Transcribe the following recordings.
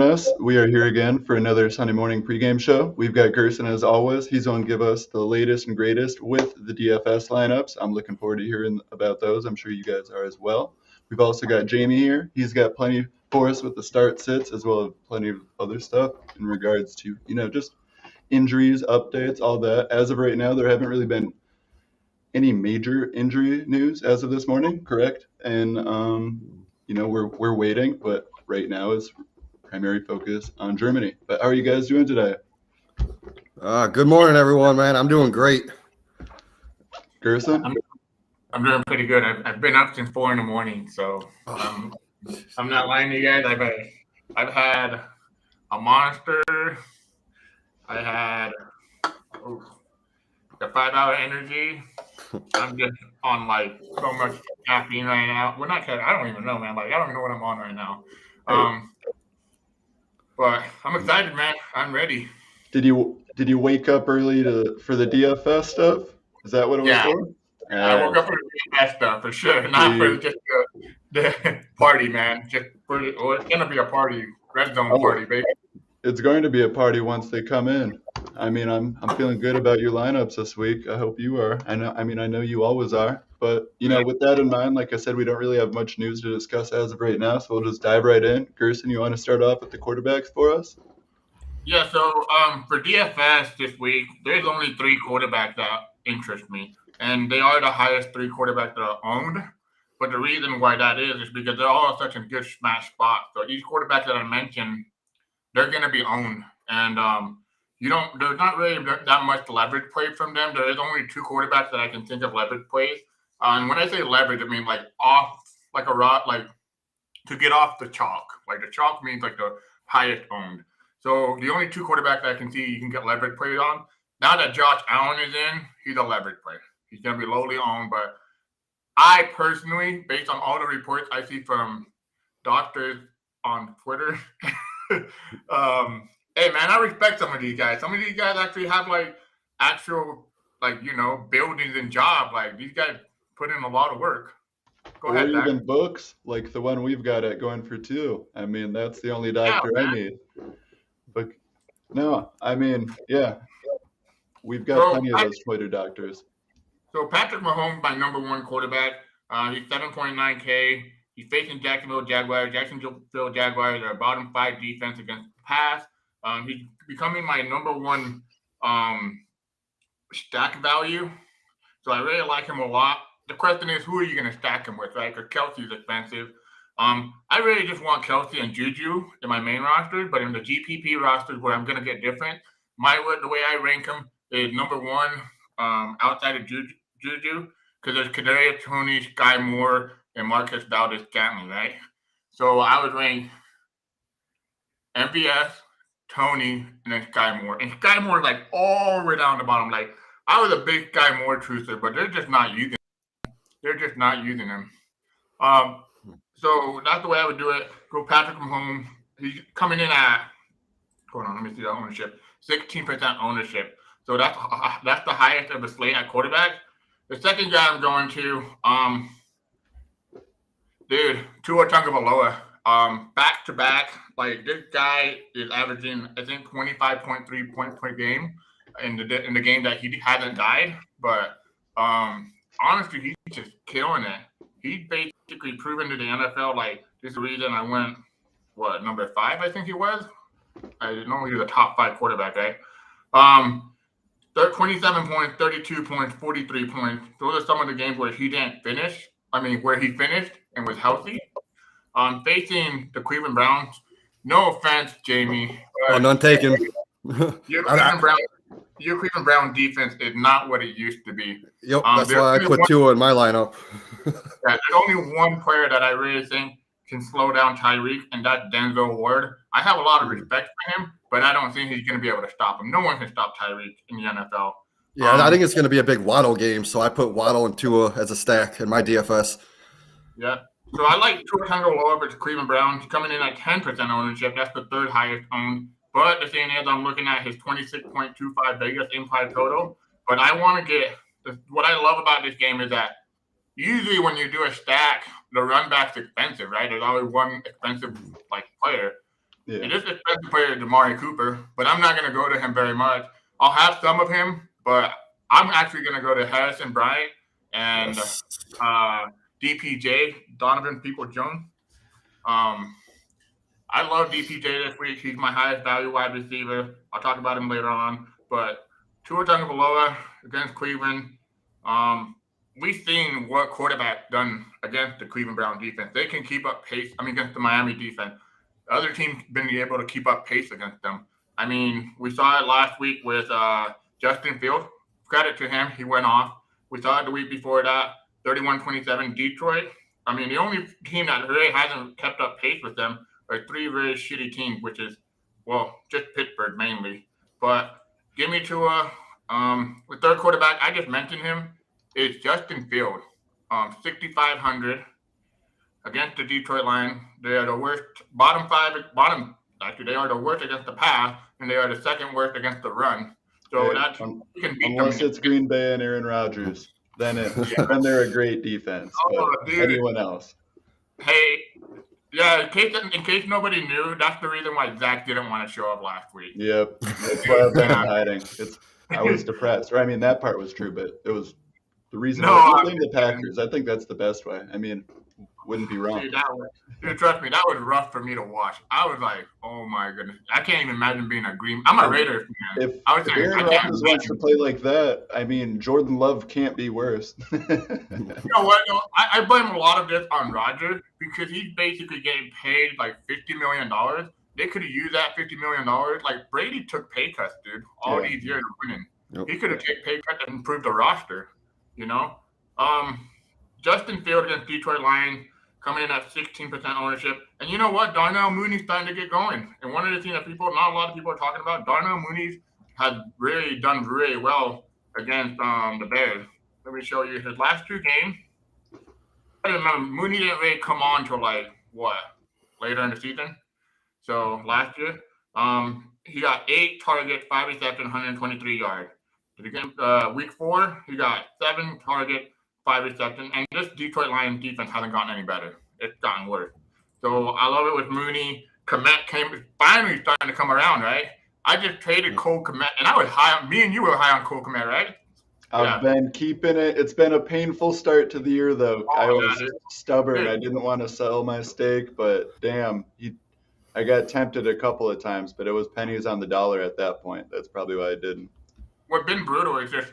Us. We are here again for another Sunday morning pregame show. We've got Gerson as always. He's going to give us the latest and greatest with the DFS lineups. I'm looking forward to hearing about those. I'm sure you guys are as well. We've also got Jamie here. He's got plenty for us with the start sits as well as plenty of other stuff in regards to, just injuries, updates, all that. As of right now, there haven't really been any major injury news as of this morning, correct? And we're waiting, but right now is primary focus on Germany. But how are you guys doing today? Good morning, everyone, man. I'm doing great. Gerson? I'm doing pretty good. I've been up since 4 a.m, so I'm not lying to you guys. I've had a monster. I had the 5-hour energy. I'm just on like so much caffeine right now. Well, not caffeine. I don't even know, man. Like I don't even know what I'm on right now. But I'm excited, man. I'm ready. Did you wake up early for the DFS stuff? Is that what it was for? I woke up for the DFS stuff for sure, not for just the party, man. It's gonna be a party, red zone party, baby. It's going to be a party once they come in. I mean, I'm feeling good about your lineups this week. I hope you are. I know you always are. But with that in mind, like I said, we don't really have much news to discuss as of right now, so we'll just dive right in. Gerson, you want to start off with the quarterbacks for us? Yeah. So for DFS this week, there's only 3 quarterbacks that interest me, and they are the highest 3 quarterbacks that are owned. But the reason why that is because they're all such a good smash spot. So each quarterback that I mentioned, they're going to be owned, and there's not really that much leverage play from them. There is only 2 quarterbacks that I can think of leverage plays. And when I say leverage, I mean like off, like a rod, like to get off the chalk. Like the chalk means like the highest owned. So the only 2 quarterbacks I can see you can get leverage plays on. Now that Josh Allen is in, he's a leverage play. He's going to be lowly owned, but I personally, based on all the reports I see from doctors on Twitter, hey man, I respect some of these guys. Some of these guys actually have like actual buildings and job. Like these guys put in a lot of work. Go ahead, Zach. Even books like the one we've got at GoingFor2. I mean, that's the only doctor I need. But no, I mean, yeah, we've got plenty of those Twitter doctors. So Patrick Mahomes, my number 1 quarterback. He's 7.9K. He's facing Jacksonville Jaguars. Jacksonville Jaguars are a bottom 5 defense against the pass. He's becoming my number 1 stack value. So I really like him a lot. The question is, who are you going to stack him with, right? Because Kelsey's expensive. I really just want Kelsey and Juju in my main roster, but in the GPP rosters where I'm going to get different, the way I rank him is number 1 outside of Juju, because there's Kadarius Toney, Sky Moore, and Marcus Valdez-Scantling, right? So I would rank MVS, Toney, and then Sky Moore. And Sky Moore like all the way down the bottom. Like I was a big Sky Moore truther, but they're just not using him. So that's the way I would do it. Go Patrick Mahomes. He's coming in at, hold on, let me see the ownership. 16% ownership. So that's the highest of the slate at quarterback. The second guy I'm going to, Tua Tagovailoa. Back to back, like this guy is averaging, I think, 25.3 points per game in the game that he hasn't died. But honestly, he's just killing it. He's basically proven to the NFL, like, this is the reason I went, number 5, I think he was? I didn't know he was a top 5 quarterback, right? 27 points, 32 points, 43 points. Those are some of the games where he didn't finish. Where he finished and was healthy. Facing the Cleveland Browns, no offense, Jamie. None taken. Your Cleveland Brown defense is not what it used to be. Yep, that's why I put Tua in my lineup. There's only one player that I really think can slow down Tyreek, and that's Denzel Ward. I have a lot of respect for him, but I don't think he's going to be able to stop him. No one can stop Tyreek in the NFL. Yeah, I think it's going to be a big Waddle game, so I put Waddle and Tua as a stack in my DFS. Yeah. So I like Tua Tagovailoa versus Cleveland Browns coming in at 10% ownership. That's the 3rd highest owned. But the thing is, I'm looking at his 26.25 Vegas implied total. But I want to get what I love about this game is that usually when you do a stack, the run back's expensive, right? There's always one expensive player. Yeah. And this expensive player, Damari Cooper, but I'm not going to go to him very much. I'll have some of him, but I'm actually going to go to Harrison Bryant and DPJ, Donovan People-Jones. I love DPJ this week. He's my highest value wide receiver. I'll talk about him later on. But Tua Tagovailoa against Cleveland, we've seen what quarterback done against the Cleveland Brown defense. They can keep up pace. Against the Miami defense. The other team's been able to keep up pace against them. We saw it last week with Justin Fields. Credit to him. He went off. We saw it the week before that, 31-27 Detroit. The only team that really hasn't kept up pace with them are three very shitty teams, which is, just Pittsburgh mainly. But give me Tua. The third quarterback, I just mentioned him, is Justin Fields. 6,500 against the Detroit Lions. They are the worst, they are the worst against the pass, and they are the second worst against the run. So you can beat unless them. It's Green Bay and Aaron Rodgers, then they're a great defense. Anyone else? Hey, yeah, in case nobody knew, that's the reason why Zach didn't want to show up last week. Yep, that's why I've been hiding. I was depressed. That part was true, but it was the reason. I blame the Packers. I think that's the best way. Wouldn't be wrong. Dude, trust me, that was rough for me to watch. I was like, oh my goodness. I can't even imagine being a Green. I'm a Raiders fan. If Aaron Rodgers wants to play like that, Jordan Love can't be worse. You know what? No, I blame a lot of this on Rodgers because he's basically getting paid like $50 million. They could have used that $50 million. Like Brady took pay cuts, dude, all these years of winning. Yep. He could have taken pay cuts and improved the roster, Justin Fields against Detroit Lions coming in at 16% ownership. And you know what? Darnell Mooney's starting to get going. And one of the things that not a lot of people are talking about, Darnell Mooney has really done really well against the Bears. Let me show you his last two games. I remember Mooney didn't really come on till later in the season. So last year, he got 8 targets, 5 receptions, 123 yards. Week 4, he got 7 targets, 5 receptions, and this Detroit Lions defense hasn't gotten any better. It's gotten worse. So I love it with Mooney. Komet finally starting to come around, right? I just traded Cole Komet, and I was high. Me and you were high on Cole Komet, right? I've been keeping it. It's been a painful start to the year, though. I was stubborn. Dude. I didn't want to sell my stake, but damn, I got tempted a couple of times, but it was pennies on the dollar at that point. That's probably why I didn't. What's been brutal is just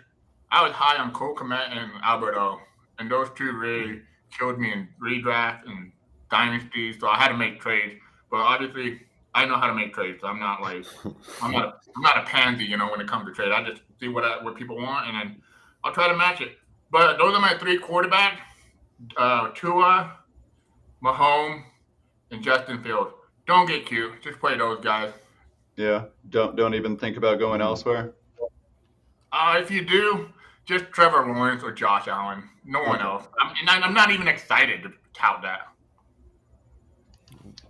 I was high on Cole Komet and Alberto, and those two really killed me in redraft and dynasty. So I had to make trades. But obviously, I know how to make trades. So I'm not a pansy, when it comes to trade. I just see what people want, and then I'll try to match it. But those are my 3 quarterbacks: Tua, Mahomes, and Justin Fields. Don't get cute. Just play those guys. Yeah. Don't even think about going elsewhere. If you do, just Trevor Lawrence or Josh Allen. No one else. I'm not even excited to tout that.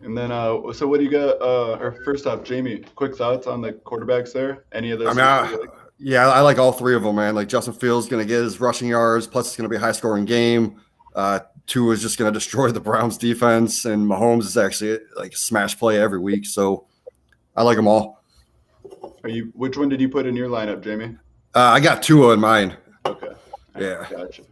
And then, so what do you got? Or first off, Jamie, quick thoughts on the quarterbacks there? Any of those? I like all 3 of them, man. Like Justin Fields going to get his rushing yards, plus it's going to be a high-scoring game. Tua is just going to destroy the Browns' defense, and Mahomes is actually like a smash play every week. So I like them all. Which one did you put in your lineup, Jamie? I got Tua in mine. Okay. Yeah. Gotcha.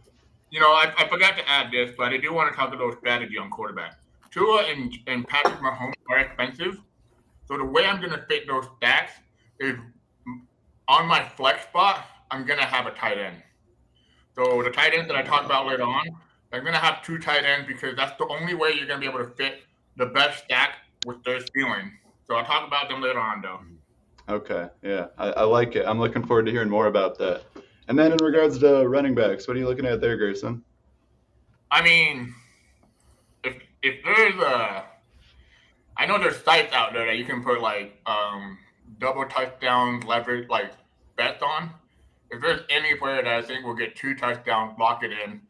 I forgot to add this, but I do want to talk about strategy on quarterback. Tua and Patrick Mahomes are expensive. So the way I'm going to fit those stacks is on my flex spot, I'm going to have a tight end. So the tight ends that I talk about later on, I'm going to have 2 tight ends because that's the only way you're going to be able to fit the best stack with their ceiling. So I'll talk about them later on, though. Okay, yeah, I like it. I'm looking forward to hearing more about that. And then in regards to running backs, what are you looking at there, Gerson? If there's I know there's sites out there that you can put double touchdowns, leverage, bets on. If there's any player that I think will get 2 touchdowns, lock it in,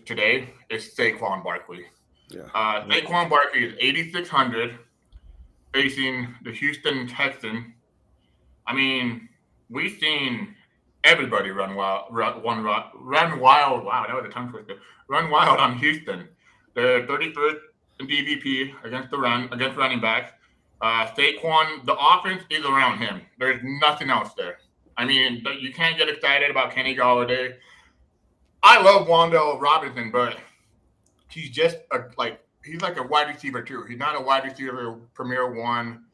today, it's Saquon Barkley. Yeah. Saquon Barkley is 8,600 facing the Houston Texans. We've seen everybody run wild. Wow, that was a tongue twister. Run wild on Houston. They're 31st in DVP against running backs. Saquon, the offense is around him. There's nothing else there. I mean, you can't get excited about Kenny Galladay. I love Wandale Robinson, but he's just he's like a wide receiver too. He's not a wide receiver premier one.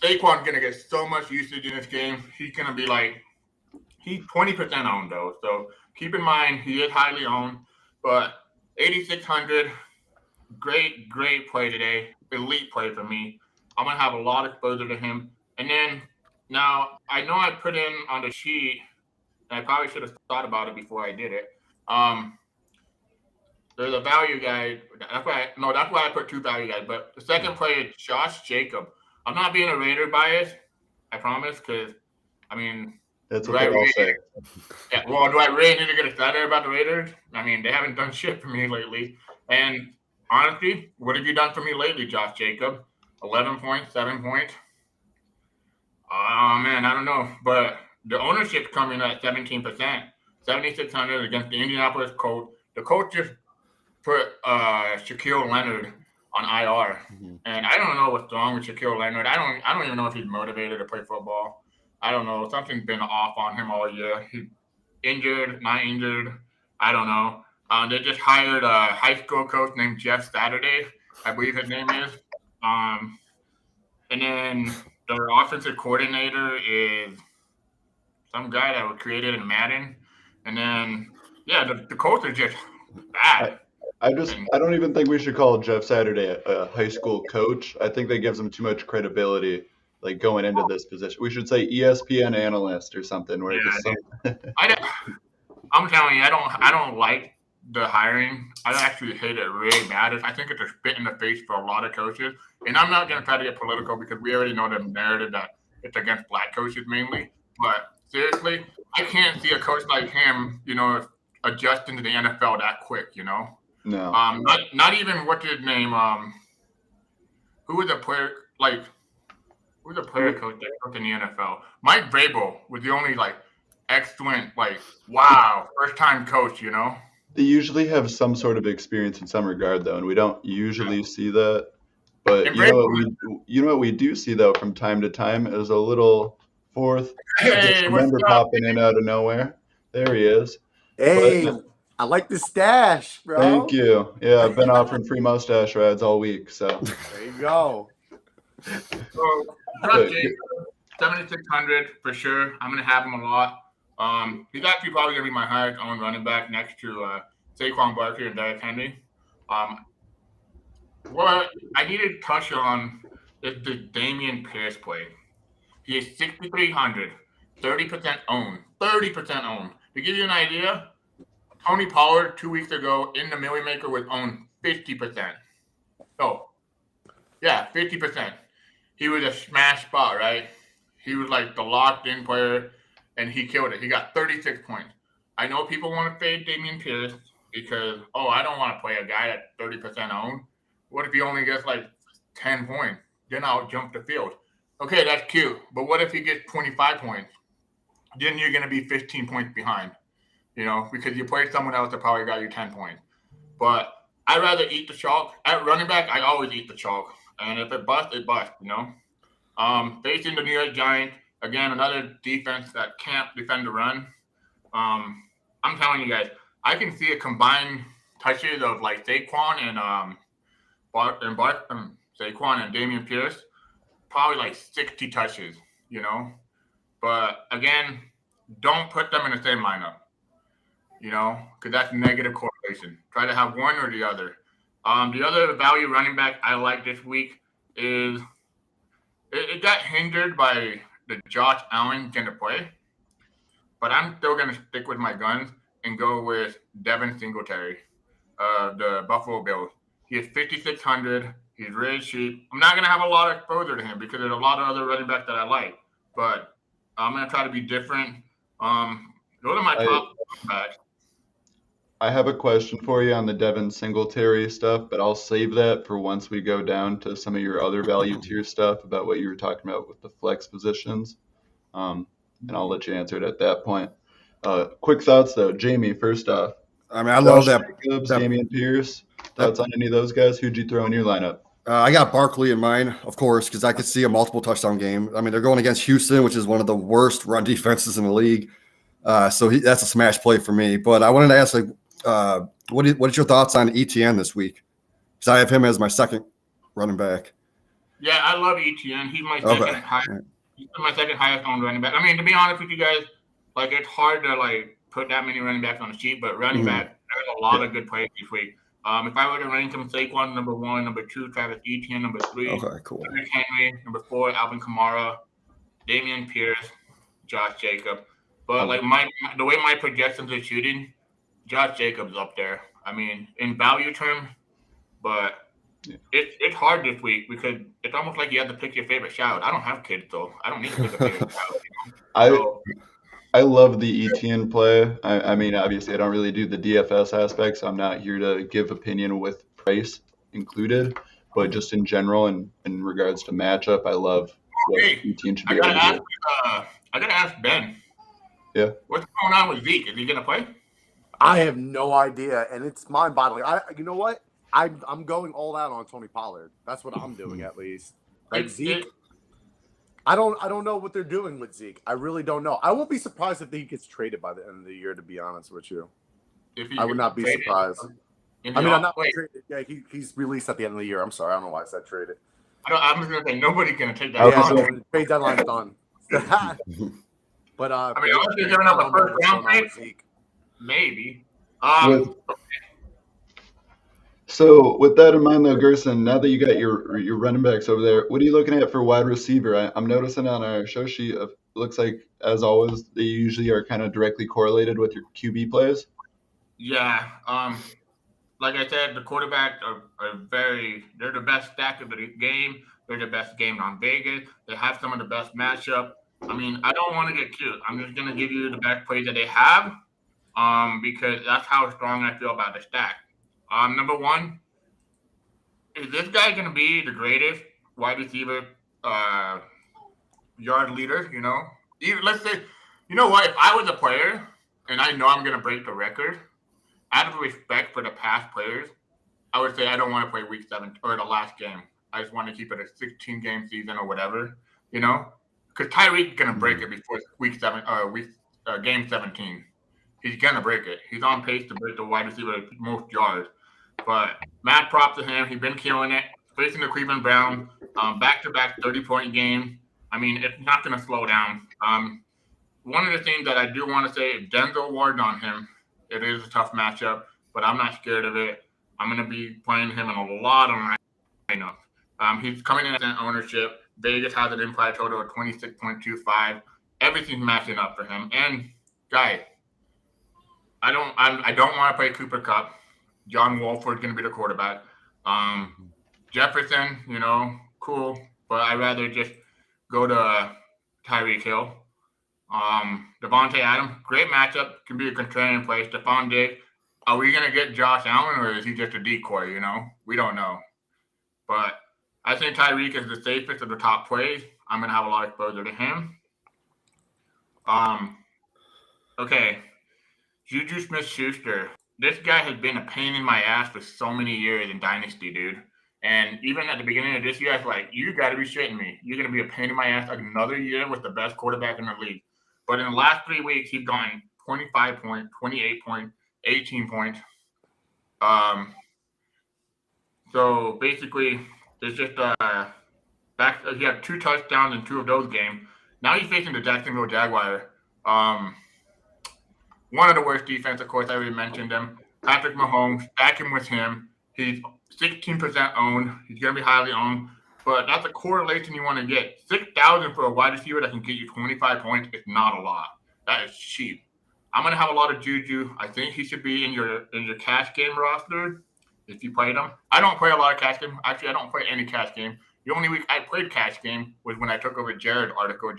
Saquon's gonna get so much usage in this game. He's gonna be he's 20% owned though. So keep in mind he is highly owned, but 8,600, great play today. Elite play for me. I'm gonna have a lot of exposure to him. And then now I know I put in on the sheet, and I probably should have thought about it before I did it. There's a value guy. That's why I put 2 value guys. But the second play is Josh Jacob. I'm not being a Raider bias, I promise, because I mean, that's what they all say. Yeah, well, do I really need to get excited about the Raiders? I mean, they haven't done shit for me lately. And honestly, what have you done for me lately, Josh Jacob? 11 points, 7 points. Oh man, I don't know, but the ownership's coming at 17%, 7,600 against the Indianapolis Colts. The Colts just put Shaquille Leonard on IR, and I don't know what's wrong with Shaquille Leonard. I don't even know if he's motivated to play football. I don't know. Something's been off on him all year. He's injured, not injured. I don't know. They just hired a high school coach named Jeff Saturday, I believe his name is. And then their offensive coordinator is some guy that was created in Madden. And then, yeah, the Colts are just bad. I don't even think we should call Jeff Saturday a high school coach. I think that gives him too much credibility, like going into this position. We should say ESPN analyst or something. Where I'm telling you, I don't like the hiring. I actually hate it really bad. I think it's a spit in the face for a lot of coaches. And I'm not going to try to get political because we already know the narrative that it's against black coaches mainly. But seriously, I can't see a coach like him, adjusting to the NFL that quick, No. Not even what's his name. Who was the player who's the player coach that coached in the NFL? Mike Vrabel was the only excellent, wow, first time coach, They usually have some sort of experience in some regard though, and we don't usually see that. But you know what we do see though from time to time is a little fourth member popping in out of nowhere. There he is. Hey, I like the stash, bro. Thank you. Yeah, I've been offering free mustache rides all week, so there you go. So, 7,600 for sure. I'm gonna have him a lot. He's actually probably gonna be my highest owned running back next to Saquon Barkley and Derrick Henry. What I need to touch on is the Dameon Pierce play. He is 6,300, 30% owned. 30% owned. To give you an idea, Tony Pollard 2 weeks ago in the Millie Maker was owned 50%. Oh, yeah, 50%. He was a smash spot, right? He was like the locked-in player, and he killed it. He got 36 points. I know people want to fade Dameon Pierce because, I don't want to play a guy at 30% owned. What if he only gets 10 points? Then I'll jump the field. Okay, that's cute. But what if he gets 25 points? Then you're going to be 15 points behind, because you played someone else that probably got you 10 points. But I'd rather eat the chalk. At running back, I always eat the chalk. And if it busts, it busts, Facing the New York Giants, again, another defense that can't defend the run. I'm telling you guys, I can see a combined touches of Saquon and Saquon and Dameon Pierce, probably 60 touches, But again, don't put them in the same lineup, because that's negative correlation. Try to have one or the other. The other value running back I like this week is it got hindered by the Josh Allen gonna play, but I'm still gonna stick with my guns and go with Devin Singletary, the Buffalo Bills. He is 5,600. He's really cheap. I'm not gonna have a lot of exposure to him because there's a lot of other running backs that I like, but I'm gonna try to be different. Those are my top backs. I have a question for you on the Devin Singletary stuff, but I'll save that for once we go down to some of your other value tier stuff about what you were talking about with the flex positions. And I'll let you answer it at that point. Quick thoughts though, Jamie. First off, I love that. Jacobs, Dameon Pierce. Thoughts on any of those guys? Who'd you throw in your lineup? I got Barkley in mind, of course, because I could see a multiple touchdown game. I mean, they're going against Houston, which is one of the worst run defenses in the league. So that's a smash play for me. But I wanted to ask, what is your thoughts on ETN this week? Because I have him as my second running back. Yeah, I love ETN. He's my second highest. He's my second highest owned running back. I mean, to be honest with you guys, like it's hard to put that many running backs on the sheet, but running back, there's a lot of good plays this week. If I were to rank him, Saquon number 1, number 2, Travis Etienne number 3, cool. Henry number 4, Alvin Kamara, Damian Pierce, Josh Jacobs. But the way my projections are shooting, Josh Jacobs up there. I mean, in value terms, but it's hard this week because it's almost like you have to pick your favorite child. I don't have kids, so I don't need to pick a favorite child. I love the ETN play. I mean, obviously, I don't really do the DFS aspect, so I'm not here to give opinion with price included. But just in general, and in regards to matchup, I love what ETN should be able to do. I gotta ask Ben. Yeah. What's going on with Zeke? Is he gonna play? I have no idea, and it's mind-boggling. You know what? I'm going all out on Tony Pollard. That's what I'm doing, at least. Like Zeke. I don't know what they're doing with Zeke. I really don't know. I won't be surprised if he gets traded by the end of the year, to be honest with you. I would not be surprised. I mean, I'm not traded. Yeah, he's released at the end of the year. I'm sorry. I don't know why I said traded. I'm just going to say nobody's going to take that. Yeah, trade deadline's done. But I mean, unless they're giving up a first round pick, maybe. So with that in mind, though, Gerson, now that you got your running backs over there, what are you looking at for wide receiver? I'm noticing on our show sheet, it looks like, as always, they usually are kind of directly correlated with your QB plays. Yeah. Like I said, the quarterbacks they're the best stack of the game. They're the best game on Vegas. They have some of the best matchup. I mean, I don't want to get cute. I'm just going to give you the best plays that they have because that's how strong I feel about the stack. Number 1, is this guy going to be the greatest wide receiver yard leader? You know, let's say, you know what? If I was a player and I know I'm going to break the record, out of respect for the past players, I would say I don't want to play week 7 or the last game. I just want to keep it a 16-game season or whatever, you know, because Tyreek's going to break it before week 7 or game 17. He's going to break it. He's on pace to break the wide receiver most yards. But mad props to him. He's been killing it. Facing the Cleveland Browns, back-to-back 30-point game. I mean, it's not going to slow down. One of the things that I do want to say is Denzel Ward on him. It is a tough matchup, but I'm not scared of it. I'm going to be playing him in a lot of my lineup. He's coming in at ownership. Vegas has an implied total of 26.25. Everything's matching up for him. And, guys, I don't want to play Cooper Kupp. John Wolford's going to be the quarterback. Jefferson, you know, cool, but I'd rather just go to Tyreek Hill. Devontae Adams, great matchup, can be a contrarian play. Stephon Diggs, are we going to get Josh Allen or is he just a decoy, you know? We don't know. But I think Tyreek is the safest of the top plays. I'm going to have a lot of exposure to him. Okay, Juju Smith-Schuster. This guy has been a pain in my ass for so many years in Dynasty, dude. And even at the beginning of this year, I was like, you got to be shitting me. You're going to be a pain in my ass another year with the best quarterback in the league. But in the last 3 weeks, he's gone 25 points, 28 points, 18 points. So basically, it's just he had 2 touchdowns in 2 of those games. Now he's facing the Jacksonville Jaguars. One of the worst defense, of course, I already mentioned them. Patrick Mahomes, stack him with him. He's 16% owned. He's going to be highly owned. But that's a correlation you want to get. 6,000 for a wide receiver that can get you 25 points is not a lot. That is cheap. I'm going to have a lot of Juju. I think he should be in your cash game roster if you played him. I don't play a lot of cash game. Actually, I don't play any cash game. The only week I played cash game was when I took over Jared article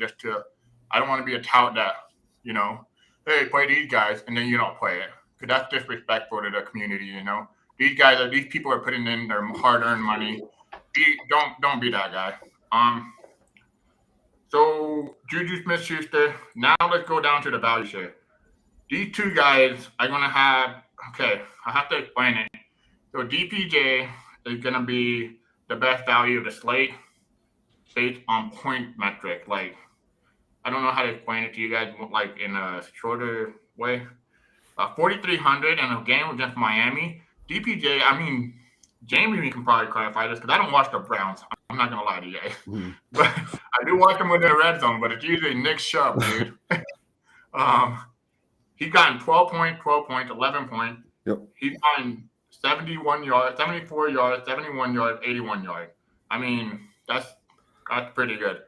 I don't want to be a tout that, you know, hey, play these guys, and then you don't play it. Because that's disrespectful to the community, you know. These people are putting in their hard-earned money. Don't be that guy. So Juju Smith-Schuster. Now let's go down to the value share. These 2 guys are going to have, okay, I have to explain it. So DPJ is going to be the best value of the slate based on point metric. Like, I don't know how to explain it to you guys, like in a shorter way. 4,300 in a game against Miami. DPJ, I mean, Jamie can probably clarify this because I don't watch the Browns. I'm not going to lie to you guys. But I do watch them within the red zone, but it's usually Nick Chubb, dude. He's gotten 12 points, 11 points. Yep. He's gotten 71 yards, 74 yards, 71 yards, 81 yards. I mean, that's pretty good.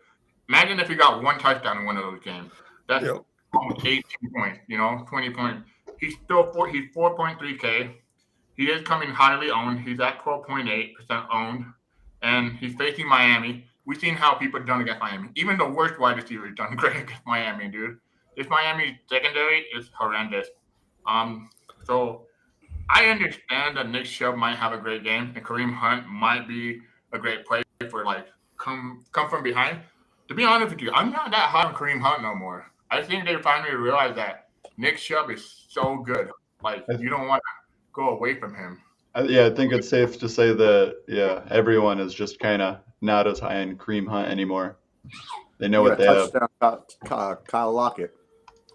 Imagine if he got one touchdown in one of those games. That's 18 points, 20 points. He's 4.3K. He is coming highly owned. He's at 12.8% owned, and he's facing Miami. We've seen how people have done against Miami. Even the worst wide receiver has done great against Miami, dude. This Miami secondary is horrendous. So I understand that Nick Chubb might have a great game, and Kareem Hunt might be a great play for like come from behind. To be honest with you, I'm not that high on Kareem Hunt no more. I think they finally realized that Nick Chubb is so good. Like, you don't want to go away from him. I think it's safe to say that, everyone is just kind of not as high on Kareem Hunt anymore. They know what they have. Kyle Lockett.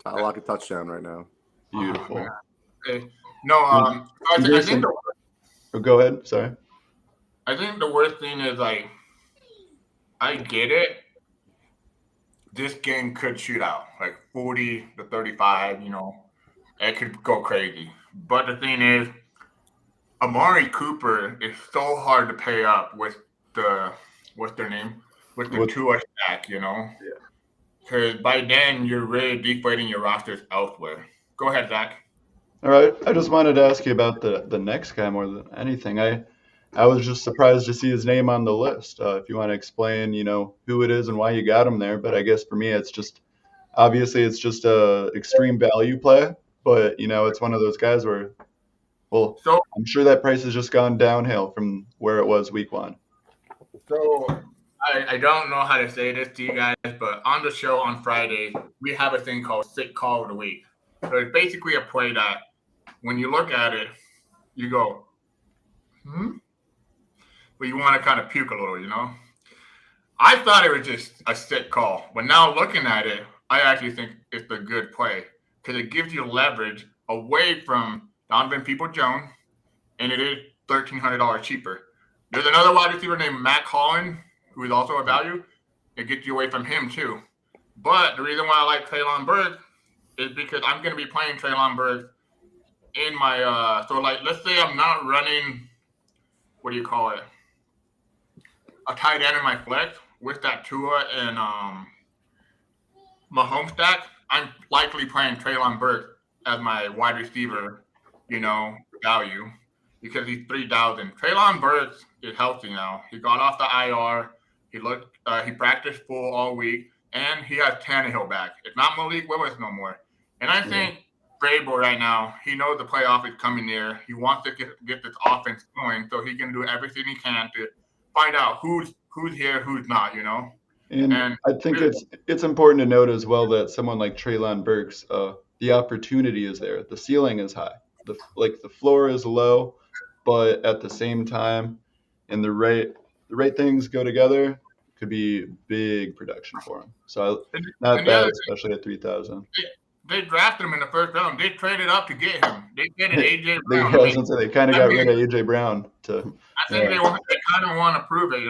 Kyle Lockett touchdown right now. Beautiful. I think go ahead. Sorry. I think the worst thing is, like, I get it. This game could shoot out, like 40 to 35, it could go crazy. But the thing is, Amari Cooper is so hard to pay up with what's their name? With the Tua stack, Yeah. Because by then, you're really deflating your rosters elsewhere. Go ahead, Zach. All right. I just wanted to ask you about the next guy more than anything. I was just surprised to see his name on the list. If you want to explain, who it is and why you got him there. But I guess for me, it's just obviously it's just a extreme value play. But, it's one of those guys where, I'm sure that price has just gone downhill from where it was week one. So I don't know how to say this to you guys, but on the show on Friday, we have a thing called Sick Call of the Week. So it's basically a play that when you look at it, you go, but you want to kind of puke a little, I thought it was just a sick call, but now looking at it, I actually think it's a good play because it gives you leverage away from Donovan Peoples-Jones, and it is $1,300 cheaper. There's another wide receiver named Matt Collins, who is also a value. It gets you away from him too. But the reason why I like Treylon Burks is because I'm going to be playing Treylon Burks in my so like let's say I'm not running a tight end in my flex with that Tua and Mahomes stack. I'm likely playing Treylon Burks as my wide receiver, value because he's 3,000. Treylon Burks is healthy now. He got off the IR. He practiced full all week, and he has Tannehill back. It's not Malik Willis no more. And I think Vrabel right now, he knows the playoff is coming near. He wants to get this offense going, so he can do everything he can to find out who's here, who's not, And I think it's important to note as well that someone like Treylon Burks, the opportunity is there. The ceiling is high. The floor is low, but at the same time, and the right things go together, could be big production for him. So not bad, especially at 3,000. They drafted him in the first round. They traded up to get him. They traded AJ Brown. They kind of got rid of AJ Brown I think they kind of want to prove it,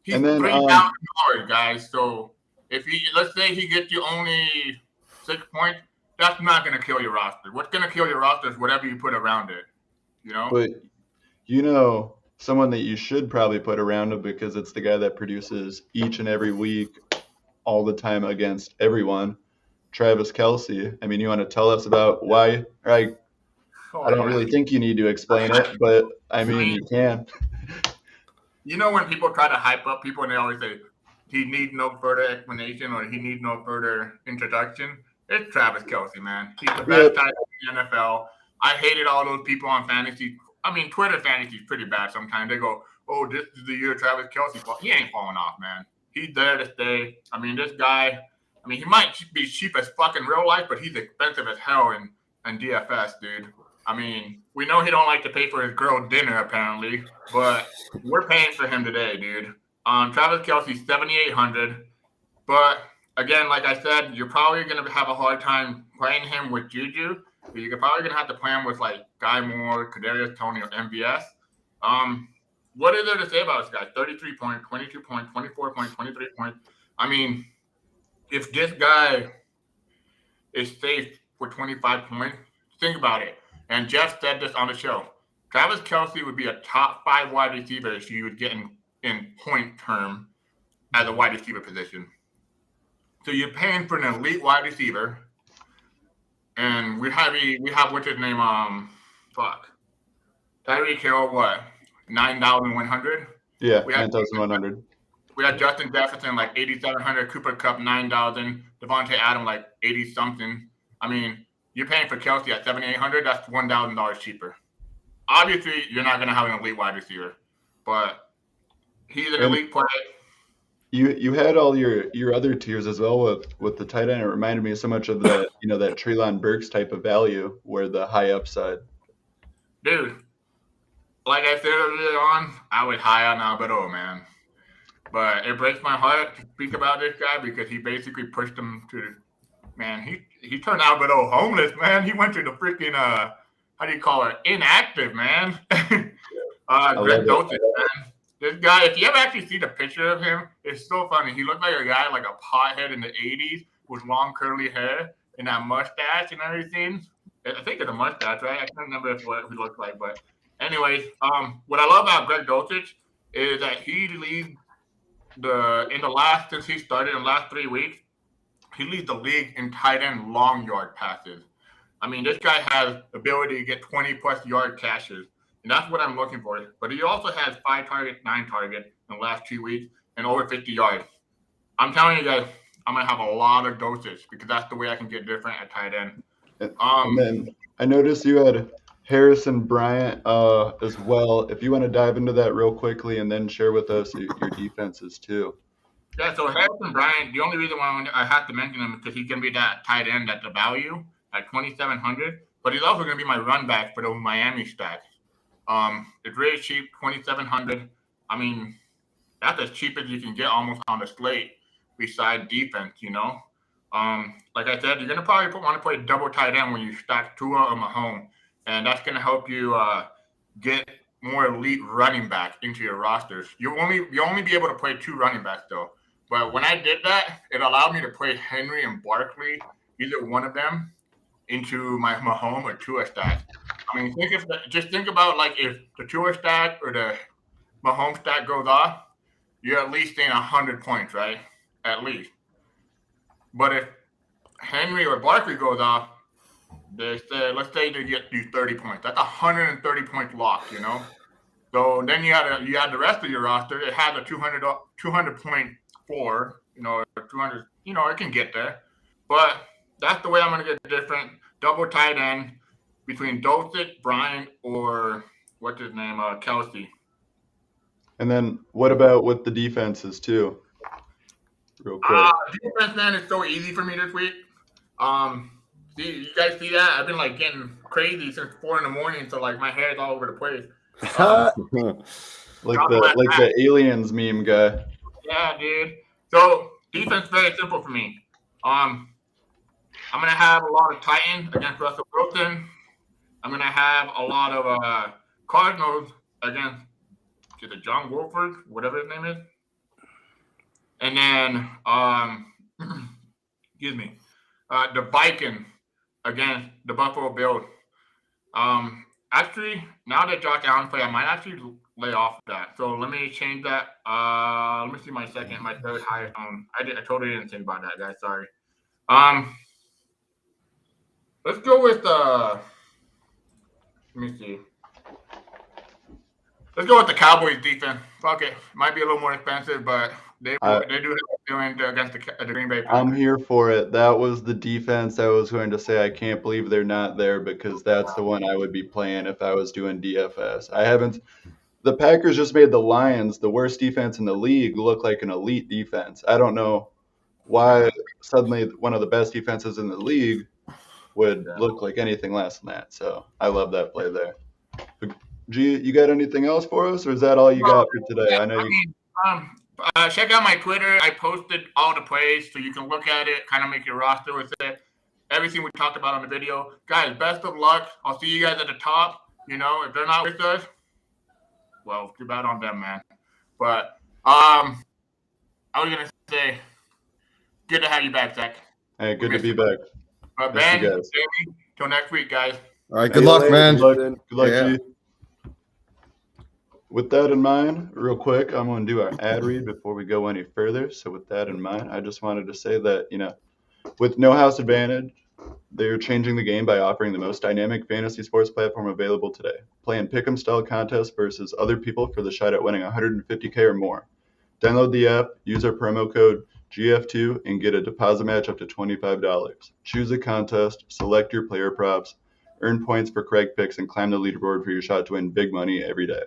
He's $3,000, guys. So if let's say he gets you only 6 points, that's not going to kill your roster. What's going to kill your roster is whatever you put around it, But someone that you should probably put around him because it's the guy that produces each and every week, all the time against everyone. Travis Kelce. I mean, you want to tell us about why? I don't really think you need to explain it, but I mean, you can. When people try to hype up people and they always say he needs no further explanation or he needs no further introduction, it's Travis Kelce, man. He's the best tight end in the NFL. I hated all those people on fantasy. I mean, Twitter fantasy is pretty bad sometimes. They go, "Oh, this is the year Travis Kelce." He ain't falling off, man. He's there to stay. I mean, this guy. I mean, he might be cheap as fuck in real life, but he's expensive as hell in DFS, dude. I mean, we know he don't like to pay for his girl dinner apparently, but we're paying for him today, dude. Travis Kelce 7,800, but again, like I said, you're probably gonna have a hard time playing him with Juju. But you're probably gonna have to play him with like Guy Moore, Kadarius Toney, or MVS. What is there to say about this guy? 33 point, 22 point, 24 point, 23 point. I mean, if this guy is safe for 25 points, think about it. And Jeff said this on the show. Travis Kelce would be a top 5 wide receiver if you would get in point term as a wide receiver position. So you're paying for an elite wide receiver, and we have what's his name? Tyreek Hill, what? 9,100. Yeah, 9,100. We had Justin Jefferson like 8,700, Cooper Kupp 9,000, Devontae Adams like 80 something. I mean, you're paying for Kelce at 7,800. That's $1,000 cheaper. Obviously, you're not going to have an elite wide receiver, but he's an elite player. You had all your other tiers as well with the tight end. It reminded me so much of that that Treylon Burks type of value, where the high upside. Dude, like I said earlier on, I was high on Alberto, man. But it breaks my heart to speak about this guy because he basically pushed him to, man, he turned Alberto homeless, man. He went to the freaking, how do you call it, inactive, man. Greg Dulcich, man. This guy, if you ever actually see the picture of him, it's so funny. He looked like a guy like a pothead in the 80s with long curly hair and that mustache and everything. I think it's a mustache, right? I can't remember what he looked like. But anyways, what I love about Greg Dulcich is that he leads since he started in the last 3 weeks, he leads the league in tight end long yard passes. I mean, this guy has the ability to get 20-plus yard catches. And that's what I'm looking for. But he also has 5 targets, 9 targets in the last 2 weeks and over 50 yards. I'm telling you guys, I'm going to have a lot of dosage because that's the way I can get different at tight end. And then I noticed you had Harrison Bryant as well. If you want to dive into that real quickly and then share with us your defenses too. Yeah, so Harrison Bryant, the only reason why I have to mention him is because he's going to be that tight end at the value at 2,700. But he's also going to be my run back for the Miami stacks. It's really cheap, 2,700. I mean, that's as cheap as you can get almost on the slate beside defense, Like I said, you're going to probably want to play double tight end when you stack Tua or Mahomes, and that's going to help you get more elite running back into your rosters. You'll only be able to play 2 running backs, though. But when I did that, it allowed me to play Henry and Barkley, either one of them, into my Mahomes or Tua stack. I mean, think about like if the Tua stack or the Mahomes stack goes off, you're at least in 100 points, right? At least. But if Henry or Barkley goes off, let's say they get you 30 points. That's 130 point lock, So then you had the rest of your roster. It has a 200 point floor, 200. It can get there. But that's the way I'm going to get different. Double tight end between Dulcich, Bryant, or what's his name, Kelce. And then what about with the defenses too? Real quick. Defense, man, is so easy for me this week. You guys see that? I've been like getting crazy since 4 a.m, so like my hair is all over the place. like the aliens meme guy. Yeah, dude. So defense very simple for me. I'm gonna have a lot of Titans against Russell Wilson. I'm gonna have a lot of Cardinals against John Wolford, whatever his name is. And then excuse me, the Vikings against the Buffalo Bills. Actually, now that Josh Allen played, I might actually lay off that. So let me change that. Let me see my third highest. I totally didn't think about that, guys. Sorry. Let's go with let me see. Let's go with the Cowboys defense. Fuck it. Might be a little more expensive, but they do have a feeling against the Green Bay Packers. I'm here for it. That was the defense I was going to say. I can't believe they're not there because that's the one I would be playing if I was doing DFS. The Packers just made the Lions, the worst defense in the league, look like an elite defense. I don't know why suddenly one of the best defenses in the league would look like anything less than that. So I love that play there. But G, you got anything else for us, or is that all you got for today? I know you. Check out my Twitter. I posted all the plays so you can look at it, kind of make your roster with it. Everything we talked about on the video. Guys, best of luck. I'll see you guys at the top. If they're not with us, well, too bad on them, man. But I was going to say, good to have you back, Zach. Hey, good to be back. But Ben, Jamie, till next week, guys. All right, good luck, man. Good luck, G. With that in mind, real quick, I'm going to do our ad read before we go any further. So with that in mind, I just wanted to say that, with No House Advantage, they're changing the game by offering the most dynamic fantasy sports platform available today. Play in pick'em style contests versus other people for the shot at winning $150K or more. Download the app, use our promo code GF2, and get a deposit match up to $25. Choose a contest, select your player props, earn points for correct picks, and climb the leaderboard for your shot to win big money every day.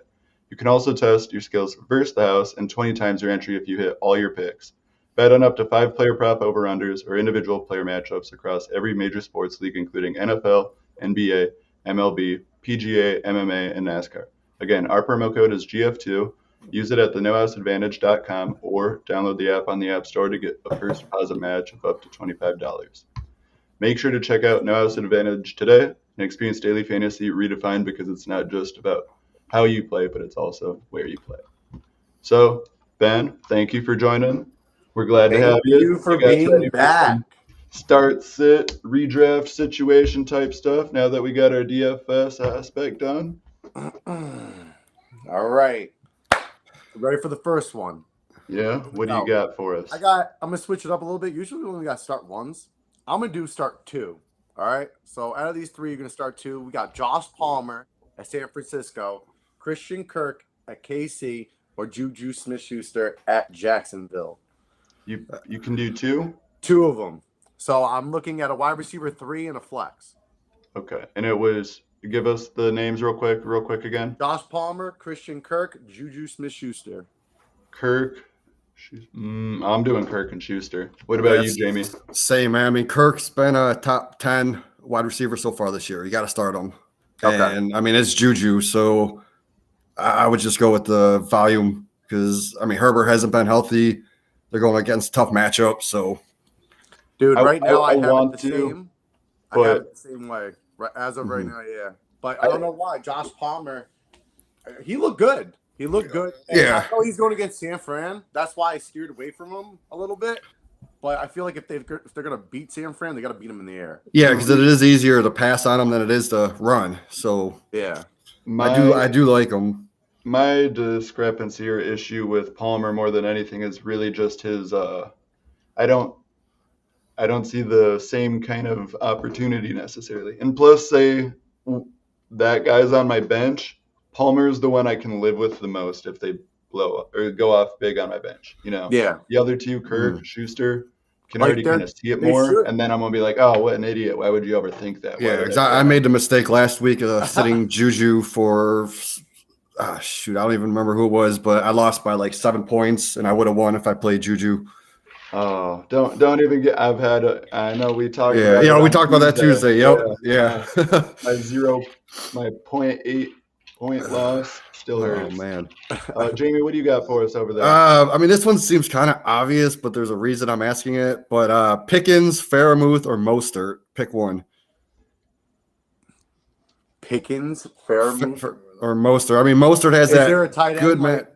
You can also test your skills versus the house and 20 times your entry if you hit all your picks. Bet on up to 5 player prop over-unders or individual player matchups across every major sports league, including NFL, NBA, MLB, PGA, MMA, and NASCAR. Again, our promo code is GF2. Use it at thenohouseadvantage.com or download the app on the App Store to get a first deposit match of up to $25. Make sure to check out No House Advantage today and experience daily fantasy redefined, because it's not just about how you play, but it's also where you play. So, Ben, thank you for joining. We're glad to have you. Thank you for being back. Start, sit, redraft situation type stuff now that we got our DFS aspect done. All right. Ready for the first one? Yeah. What do you got for us? I'm going to switch it up a little bit. Usually we only got start ones. I'm going to do start two. All right. So out of these three, you're going to start two. We got Josh Palmer at San Francisco, Christian Kirk at KC, or Juju Smith-Schuster at Jacksonville. You can do two? Two of them. So I'm looking at a wide receiver 3 and a flex. Okay. And it was, give us the names real quick again. Josh Palmer, Christian Kirk, Juju Smith-Schuster. Kirk. I'm doing Kirk and Schuster. What about you, Jamie? Same, man. I mean, Kirk's been a top 10 wide receiver so far this year. You got to start him. Okay. And, I mean, it's Juju, so I would just go with the volume because, I mean, Herbert hasn't been healthy. They're going against tough matchups, so. Dude, right now I have it the same way. As of right now, yeah. But I don't know why. Josh Palmer, he looked good. He looked good. And yeah. I know he's going against San Fran. That's why I steered away from him a little bit. But I feel like if they're going to beat San Fran, they got to beat him in the air. Yeah, because it is easier to pass on him than it is to run. So yeah, I do like him. My discrepancy or issue with Palmer more than anything is really just his. I don't see the same kind of opportunity necessarily. And plus, say that guy's on my bench, Palmer's the one I can live with the most if they blow up or go off big on my bench. Yeah. The other two, Kirk, Schuster, can already kind of see it more, should. and then I'm gonna be like, oh, what an idiot! Why would you ever think that? Yeah, exactly. I made the mistake last week of sitting Juju for. Shoot, I don't even remember who it was, but I lost by like 7 points, and I would have won if I played Juju. Oh, don't even get. I know we talked. Yeah, we talked about that Tuesday. Yep. Yeah. my 0.8 point loss still hurts. Oh man. Jamie, what do you got for us over there? I mean, this one seems kind of obvious, but there's a reason I'm asking it. But Pickens, Fairmouth, or Mostert, pick one. Pickens, Fairmouth, or Mostert. I mean, Mostert has that. Is there a tight end? Good man.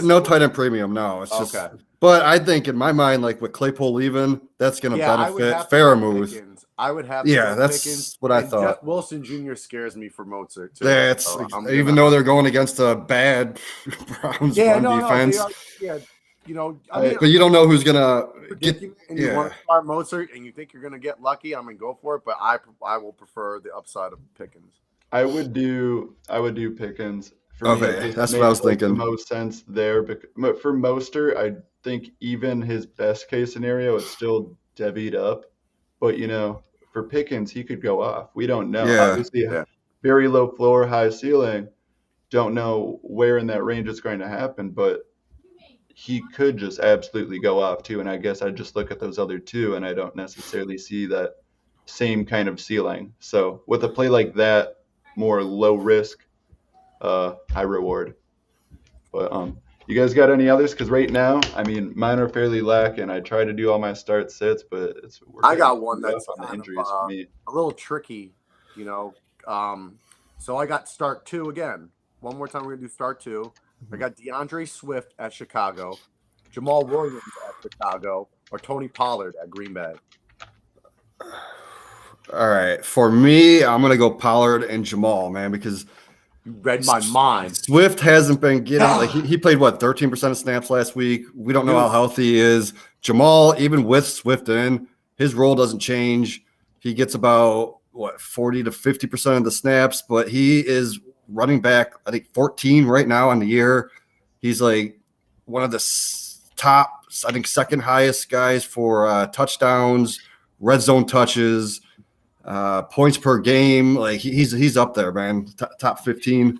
No tight end premium. No, it's just. Okay. But I think in my mind, like with Claypool leaving, that's going to benefit Fairmouth. I would have. That's Pickens. what I thought. Jeff Wilson Jr. scares me for Mozart too. That's even though they're going against a bad Browns defense. But you don't know who's gonna get. And you want to start Mozart, and you think you're gonna get lucky. I'm gonna go for it, but I will prefer the upside of Pickens. I would do Pickens. For me, that's what I was thinking. The most sense there, but for Mostert, I think even his best case scenario is still divvied up. But for Pickens, he could go off. We don't know. Yeah. Obviously, very low floor, high ceiling. Don't know where in that range it's going to happen, but he could just absolutely go off too. And I guess I just look at those other two, and I don't necessarily see that same kind of ceiling. So with a play like that, more low risk, high reward. But you guys got any others? Because right now, I mean, mine are fairly lacking. I try to do all my start sits, but it's I got one that's on the kind injuries of for me. a little tricky, you know. So I got start 2 again. One more time, we're gonna do start 2. I got DeAndre Swift at Chicago, Jamal Williams at Chicago, or Tony Pollard at Green Bay. All right. For me, I'm going to go Pollard and Jamal, man, because You read my mind. Swift hasn't been getting like he played what 13% of snaps last week. We don't know how healthy he is. Jamal, even with Swift in, his role doesn't change. He gets about 40 to 50% of the snaps, but he is running back, I think 14 right now on the year. He's like one of the top, I think second highest guys for touchdowns, red zone touches, points per game. Like he's up there, man. Top 15.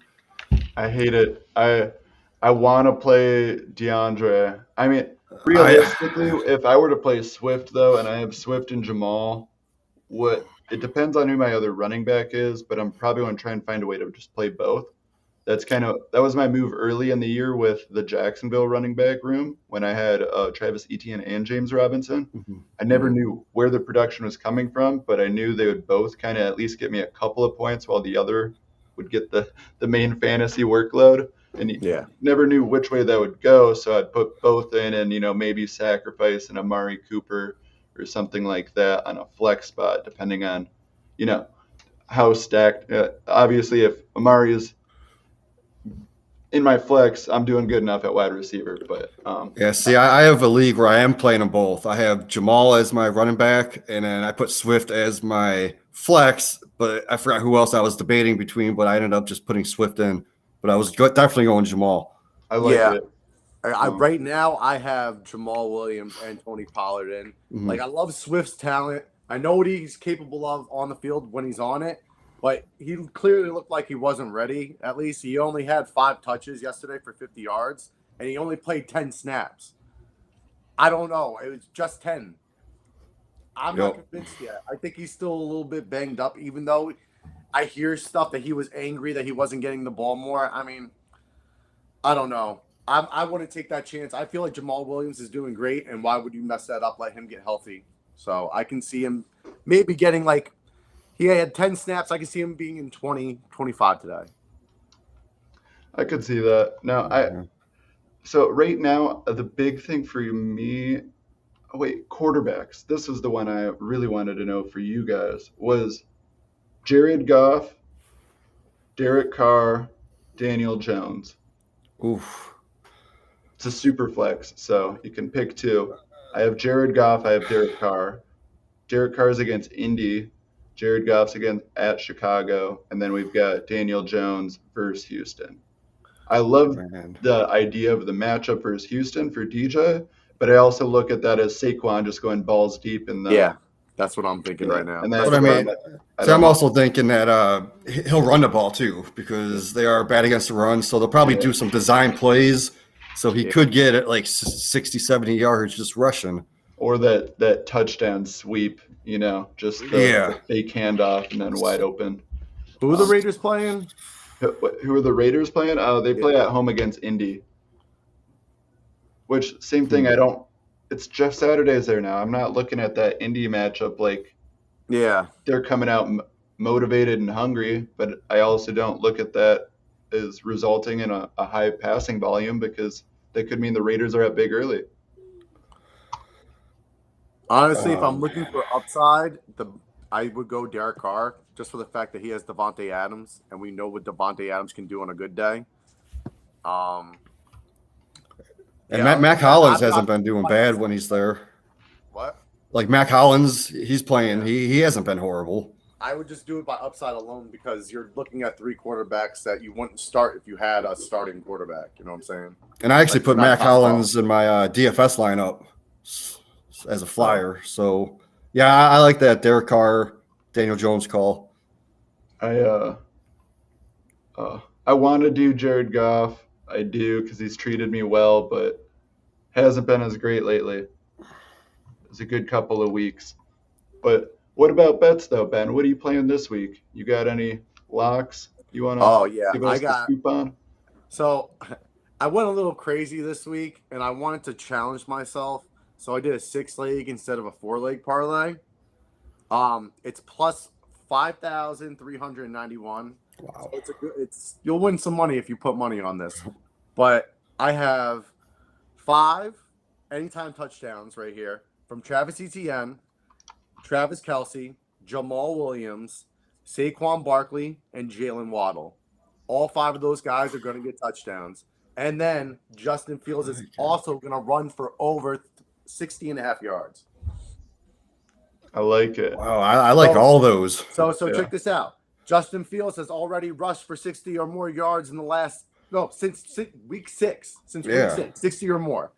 I hate it. I want to play DeAndre. I mean, realistically, if I were to play Swift though, and I have Swift and Jamal, it depends on who my other running back is, but I'm probably going to try and find a way to just play both. That was my move early in the year with the Jacksonville running back room when I had Travis Etienne and James Robinson. Mm-hmm. I never knew where the production was coming from, but I knew they would both kind of at least get me a couple of points while the other would get the main fantasy workload. And you never knew which way that would go, so I'd put both in and, maybe sacrifice an Amari Cooper or something like that on a flex spot, depending on, how stacked. Obviously, if Amari is in my flex, I'm doing good enough at wide receiver. But see, I have a league where I am playing them both. I have Jamal as my running back, and then I put Swift as my flex. But I forgot who else I was debating between. But I ended up just putting Swift in. But I was definitely going Jamal. I like it. Right now, I have Jamal Williams and Tony Pollard in. Mm-hmm. Like, I love Swift's talent. I know what he's capable of on the field when he's on it. But he clearly looked like he wasn't ready. At least he only had 5 touches yesterday for 50 yards, and he only played 10 snaps. I don't know. It was just 10. I'm not convinced yet. I think he's still a little bit banged up, even though I hear stuff that he was angry that he wasn't getting the ball more. I mean, I don't know. I want to take that chance. I feel like Jamal Williams is doing great, and why would you mess that up? Let him get healthy. So I can see him maybe getting like – he had 10 snaps. I can see him being in 20, 25 today. I could see that. Now, so right now, the big thing for me, quarterbacks. This is the one I really wanted to know for you guys was Jared Goff, Derek Carr, Daniel Jones. Oof. It's a super flex, so you can pick 2. I have Jared Goff. I have Derek Carr. Derek Carr's against Indy. Jared Goff's at Chicago, and then we've got Daniel Jones versus Houston. I love the idea of the matchup versus Houston for DJ, but I also look at that as Saquon just going balls deep in the. Yeah, that's what I'm thinking right now. And that's what I mean. I'm also thinking that he'll run the ball too because they are bad against the run, so they'll probably do some design plays. So he could get it like 60, 70 yards just rushing. Or that touchdown sweep, just the fake handoff and then wide open. Who are the Raiders playing? Who are the Raiders playing? They play at home against Indy. Which, same thing, it's Jeff Saturday's there now. I'm not looking at that Indy matchup like they're coming out motivated and hungry, but I also don't look at that as resulting in a high passing volume because that could mean the Raiders are at big early. Honestly, if I'm looking for upside, I would go Derek Carr just for the fact that he has Devontae Adams, and we know what Devontae Adams can do on a good day. Mac Hollins hasn't been doing bad when he's there. What? Like Mac Hollins, he's playing. He hasn't been horrible. I would just do it by upside alone because you're looking at 3 quarterbacks that you wouldn't start if you had a starting quarterback. You know what I'm saying? And I actually put Mac Hollins in my DFS lineup as a flyer. So, I like that Derek Carr, Daniel Jones call. I want to do Jared Goff. I do because he's treated me well, but hasn't been as great lately. It's a good couple of weeks. But What about bets though, Ben? What are you playing this week? You got any locks you want to Oh yeah, give I us the got. scoop on? So I went a little crazy this week, and I wanted to challenge myself. So I did a 6-leg instead of a 4-leg parlay. It's plus 5,391. Wow. So you'll win some money if you put money on this. But I have 5 anytime touchdowns right here from Travis Etienne, Travis Kelce, Jamal Williams, Saquon Barkley, and Jalen Waddle. All 5 of those guys are going to get touchdowns. And then Justin Fields is also going to run for over 60.5 yards. I like it. Wow, I like all those. So Yeah. check this out. Justin Fields has already rushed for 60 or more yards in the last since week 6. Since week 6, 60 or more.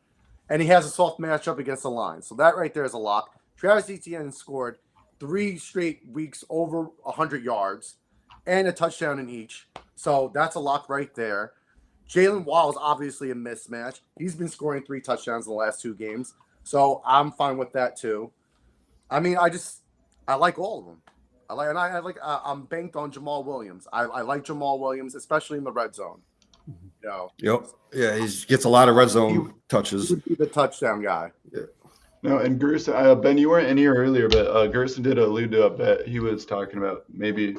And he has a soft matchup against the Lions. So that right there is a lock. Travis Etienne scored 3 straight weeks over 100 yards and a touchdown in each. So that's a lock right there. Jalen Waddle is obviously a mismatch. He's been scoring 3 touchdowns in the last 2 games. So I'm fine with that too. I mean, I like all of them. I'm banked on Jamal Williams. I like Jamal Williams, especially in the red zone. You know, Yep. Yeah, he gets a lot of red zone touches. he would be the touchdown guy. No, and Gerson, Ben, you weren't in here earlier, but Gerson did allude to a bet he was talking about. Maybe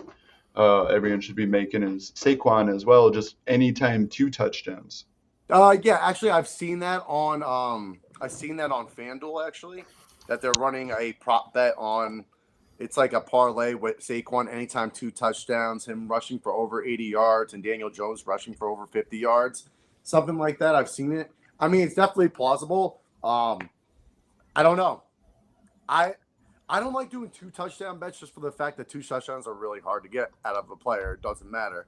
everyone should be making his Saquon as well, just anytime 2 touchdowns. Yeah, actually, I've seen that on FanDuel actually, that they're running a prop bet on. It's like a parlay with Saquon anytime 2 touchdowns, him rushing for over 80 yards, and Daniel Jones rushing for over 50 yards, something like that. I've seen it. I mean, it's definitely plausible. I don't know. I don't like doing 2 touchdown bets just for the fact that 2 touchdowns are really hard to get out of a player. It doesn't matter.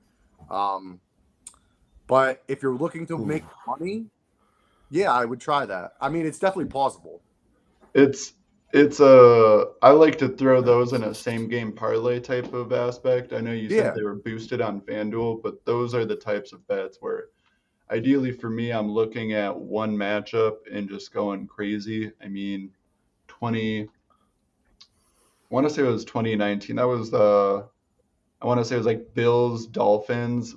But if you're looking to make money, yeah, I would try that. I mean, it's definitely plausible. I like to throw those in a same game parlay type of aspect. I know you said they were boosted on FanDuel, but those are the types of bets where ideally for me, I'm looking at one matchup and just going crazy. I mean, I want to say it was 2019. That was I want to say it was like Bills Dolphins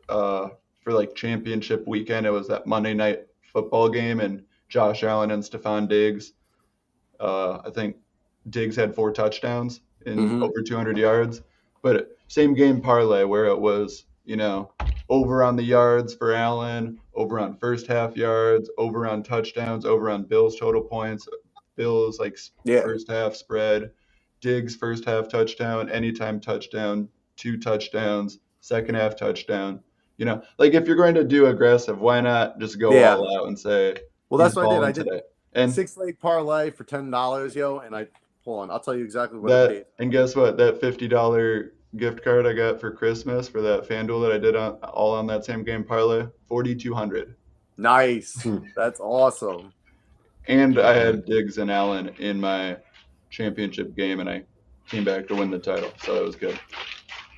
for like championship weekend. It was that Monday night football game, and Josh Allen and Stephon Diggs. I think Diggs had 4 touchdowns in over 200 yards, but same game parlay where it was, over on the yards for Allen, over on first half yards, over on touchdowns, over on Bills total points, Bills first half spread, Diggs first half touchdown, anytime touchdown, 2 touchdowns, second half touchdown. If you're going to do aggressive, why not just go all out and say, well, that's what I did. I did today. And 6-leg parlay for $10, yo, and hold on, I'll tell you exactly what it paid. And guess what? That $50 gift card I got for Christmas for that FanDuel that I did all on that same game parlay, $4,200. Nice. That's awesome. And I had Diggs and Allen in my championship game, and I came back to win the title, so that was good.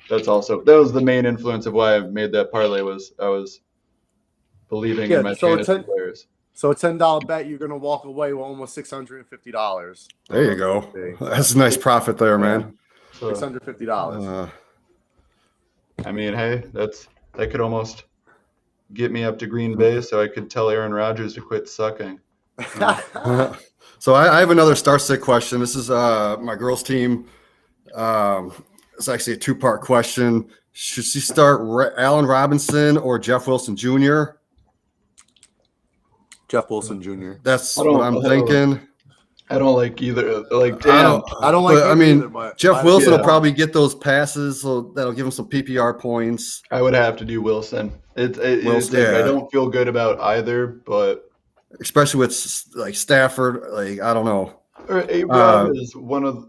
That was the main influence of why I made that parlay. I was believing in my fantasy players. So a $10 bet, you're going to walk away with almost $650. There you go. That's a nice profit there, man. So, $650. I mean, hey, that could almost get me up to Green Bay so I could tell Aaron Rodgers to quit sucking. So I have another Star Sick question. This is my girls' team. It's actually a 2-part question. Should she start Allen Robinson or Jeff Wilson Jr.? Jeff Wilson Jr. That's what I'm thinking. I don't like either. Damn. I don't like. But Jeff Wilson will probably get those passes, so that'll give him some PPR points. I would have to do Wilson. I don't feel good about either, but especially with Stafford, I don't know. Or A-Rob is one of.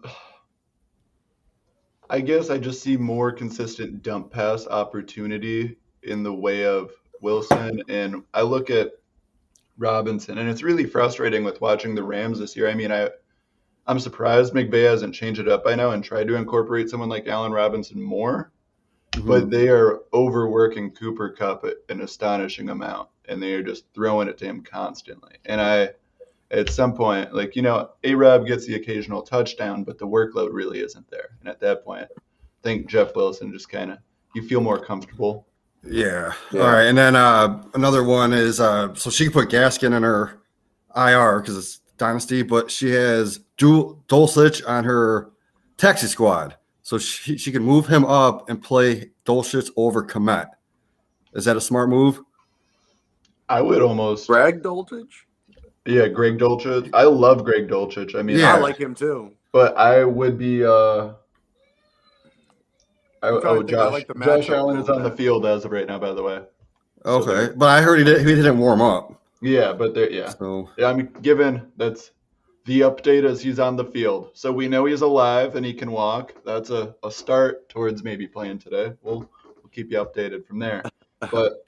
I guess I just see more consistent dump pass opportunity in the way of Wilson, and I look at Robinson, and it's really frustrating with watching the Rams this year. I mean, I'm surprised McVay hasn't changed it up by now and tried to incorporate someone like Allen Robinson more, but they are overworking Cooper Kupp an astonishing amount, and they are just throwing it to him constantly. And at some point, like, A-Rob gets the occasional touchdown, but the workload really isn't there. And at that point, I think Jeff Wilson just kind of, you feel more comfortable. Yeah. All right. And then another one is so she can put Gaskin in her IR because it's Dynasty, but she has Dulcich on her taxi squad. So she can move him up and play Dulcich over Komet. Is that a smart move? I would almost. Greg Dulcich? Yeah, Greg Dulcich. I love Greg Dulcich. I mean, Yeah. I like him too. But I would be. Josh Josh Allen is on the field as of right now, by the way. Okay, but I heard he didn't warm up. Yeah, but So I mean, given that's the update as he's on the field, so we know he's alive and he can walk. That's a start towards maybe playing today. We'll keep you updated from there. But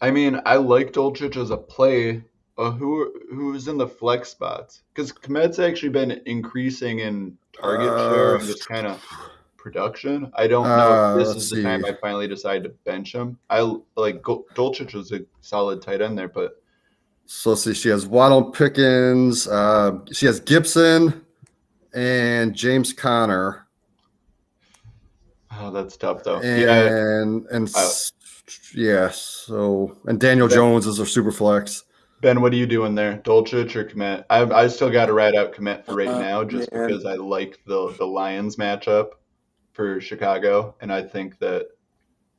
I mean, I like Dulcich as a play. Who's in the flex spots? Because Komet's actually been increasing in target share and just kind of production. I don't know if this is the time I finally decide to bench him. I like Dulcich was a solid tight end there, but so let's see. She has Waddle Pickens. She has Gibson and James Conner. Oh, that's tough though. So Daniel Jones is her super flex. Ben, what are you doing there? Dulcich or Komet? I still got to ride out Komet for right now, just because I like the Lions matchup for Chicago, and I think that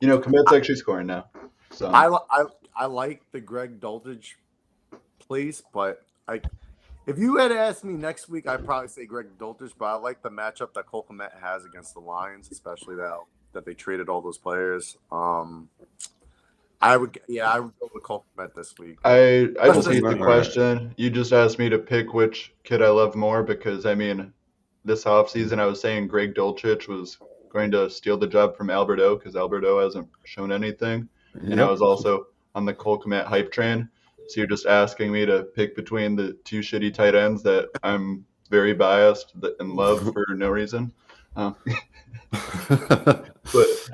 Komet's actually scoring now. So I like the Greg Dulcich place, but if you had asked me next week, I'd probably say Greg Dulcich. But I like the matchup that Cole Kmet has against the Lions, especially that they traded all those players. I would go with Cole Kmet this week. I just hate the question. You just asked me to pick which kid I love more because, I mean, this offseason I was saying Greg Dulcich was going to steal the job from Alberto because Alberto hasn't shown anything. Yep. And I was also on the Cole Kmet hype train. So you're just asking me to pick between the two shitty tight ends that I'm very biased and love for no reason. But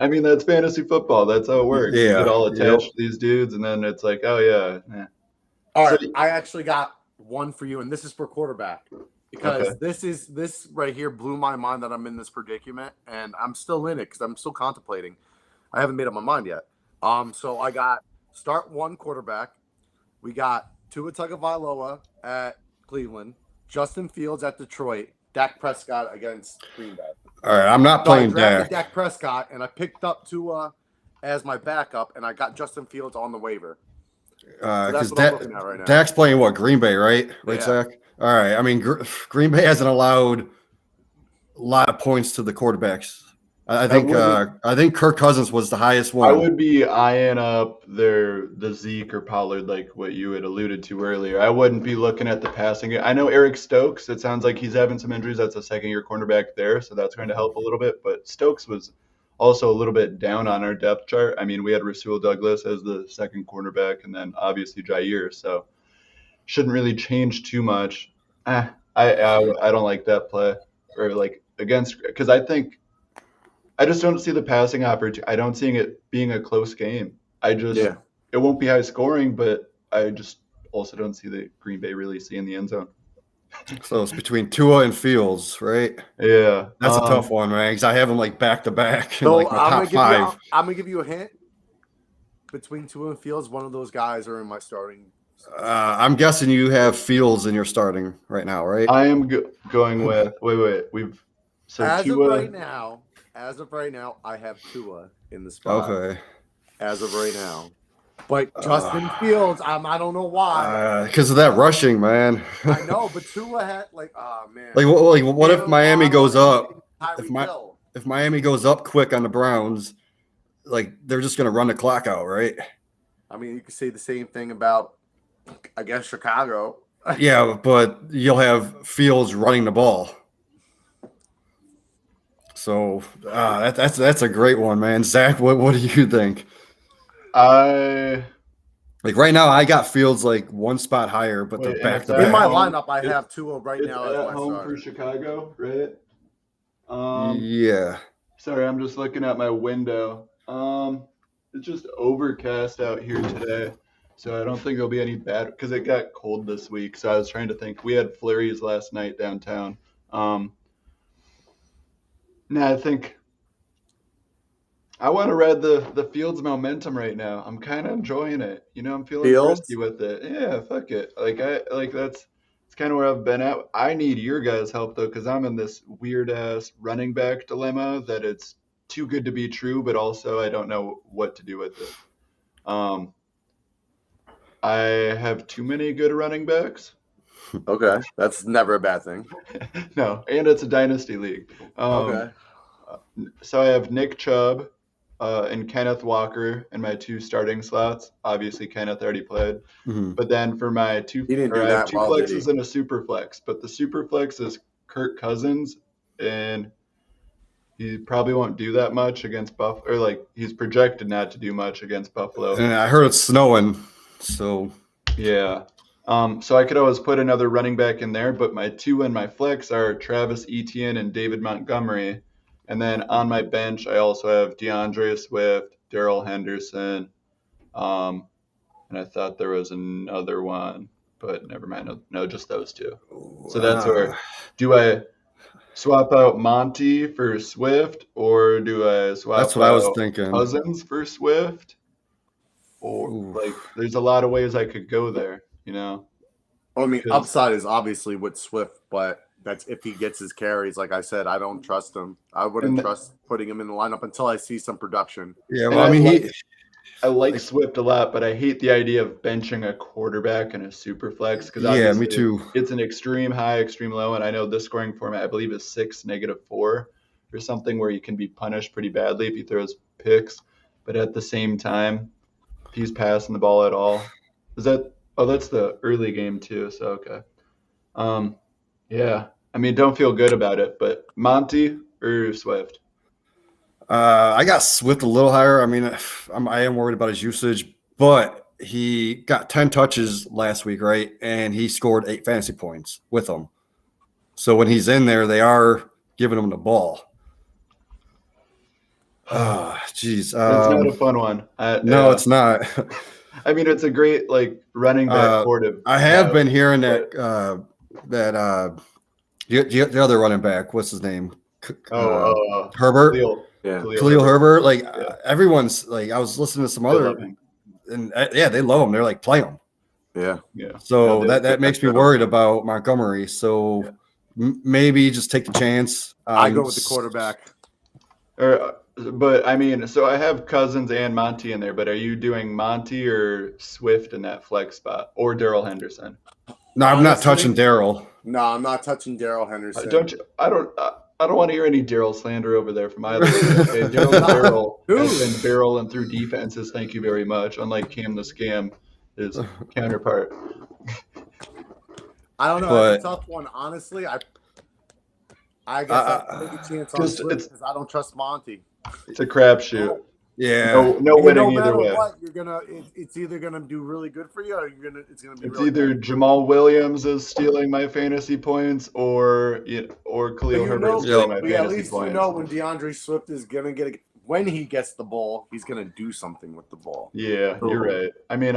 I mean, that's fantasy football. That's how it works. Yeah. You get all attached to these dudes, and then it's like, oh yeah. All right, I actually got one for you, and this is for quarterback because this right here blew my mind that I'm in this predicament, and I'm still in it because I'm still contemplating. I haven't made up my mind yet. So I got start one quarterback. We got Tua Tagovailoa at Cleveland, Justin Fields at Detroit, Dak Prescott against Green Bay. All right, I'm not playing Dak Prescott, and I picked up Tua as my backup, and I got Justin Fields on the waiver. Because Dak's playing what? Green Bay, right? Right, yeah. Zach? All right. I mean, Green Bay hasn't allowed a lot of points to the quarterbacks. I think Kirk Cousins was the highest one. I would be eyeing up the Zeke or Pollard, like what you had alluded to earlier. I wouldn't be looking at the passing game. I know Eric Stokes. It sounds like he's having some injuries. That's a second-year cornerback there, so that's going to help a little bit. But Stokes was also a little bit down on our depth chart. I mean, we had Rasul Douglas as the second cornerback, and then obviously Jair. So shouldn't really change too much. I don't like that play or like against because I just don't see the passing opportunity. I don't see it being a close game. It won't be high scoring, but I just also don't see the Green Bay really seeing the end zone. So it's between Tua and Fields, right? Yeah. That's a tough one, man, because I have them like back to back in so like my top five. I'm going to give you a hint. Between Tua and Fields, one of those guys are in my starting. I'm guessing you have Fields in your starting right now, right? I am going with – wait. As of right now, I have Tua in the spot. Okay. As of right now. But Justin Fields, I don't know why. Because of that rushing, man. I know, but Tua had man. What if Miami goes up? If Miami goes up quick on the Browns, like they're just going to run the clock out, right? I mean, you could say the same thing about, I guess, Chicago. Yeah, but you'll have Fields running the ball. So that's a great one, man. Zach, what do you think? Like right now, I got Fields like one spot higher, but they're back to back. In my lineup, I have Tua right now as my home starter. for Chicago, right? Yeah. Sorry, I'm just looking at my window. It's just overcast out here today. So I don't think there'll be any bad because it got cold this week. So I was trying to think. We had flurries last night downtown. I think I want to ride the Fields momentum right now. I'm kind of enjoying it. I'm feeling frisky with it. Yeah, fuck it. That's kind of where I've been at. I need your guys' help though, because I'm in this weird ass running back dilemma that it's too good to be true, but also I don't know what to do with it. I have too many good running backs. Okay, that's never a bad thing. No, and it's a dynasty league. Okay. So I have Nick Chubb and Kenneth Walker in my 2 starting slots. Obviously, Kenneth already played. Mm-hmm. But then for my 2 flexes and a super flex. But the super flex is Kirk Cousins, and he probably won't do that much against Buffalo. Or he's projected not to do much against Buffalo. And I heard it's snowing, so yeah. So I could always put another running back in there, but my 2 and my flex are Travis Etienne and David Montgomery. And then on my bench, I also have DeAndre Swift, Darrell Henderson, and I thought there was another one, but never mind. No, just those 2. So that's where. Do I swap out Monty for Swift, or do I swap That's what I was thinking. Cousins for Swift? Or there's a lot of ways I could go there. I mean, upside is obviously with Swift, but that's if he gets his carries. Like I said, I don't trust him. I wouldn't trust putting him in the lineup until I see some production. Yeah, well, I like Swift a lot, but I hate the idea of benching a quarterback in a super flex because me too. It's an extreme high, extreme low, and I know this scoring format I believe is 6, -4 or something where you can be punished pretty badly if he throws picks. But at the same time, if he's passing the ball at all, that's the early game too. So okay, yeah. I mean, don't feel good about it, but Monty or Swift? I got Swift a little higher. I mean, I am worried about his usage, but he got 10 touches last week, right? And he scored 8 fantasy points with them. So when he's in there, they are giving him the ball. Jeez. It's not a fun one. No, it's not. I mean, it's a great running back quarterback. I have been hearing that the other running back, what's his name? Herbert. Khalil Herbert. Everyone's I was listening to some other, and they love him. They're play him. Yeah. So that makes me worried about Montgomery. So maybe just take the chance. I go with the quarterback. But I mean, so I have Cousins and Monty in there, but are you doing Monty or Swift in that flex spot, or Darrell Henderson? No, I'm not touching Darrell. No, I'm not touching Darrell Henderson. I don't want to hear any Darrell slander over there from either. Okay, Darrell has been barreling through defenses. Thank you very much. Unlike Cam the Scam, his counterpart. I don't know. It's a tough one, honestly. I guess I take a chance on Swift because I don't trust Monty. It's a crapshoot. Yeah, no winning either way. What, it's either gonna do really good for you, or it's gonna be. It's either bad. Jamal Williams is stealing my fantasy points, or Khalil Herbert stealing my fantasy points. At least when DeAndre Swift is gonna when he gets the ball, he's gonna do something with the ball. Yeah, you're right. I mean,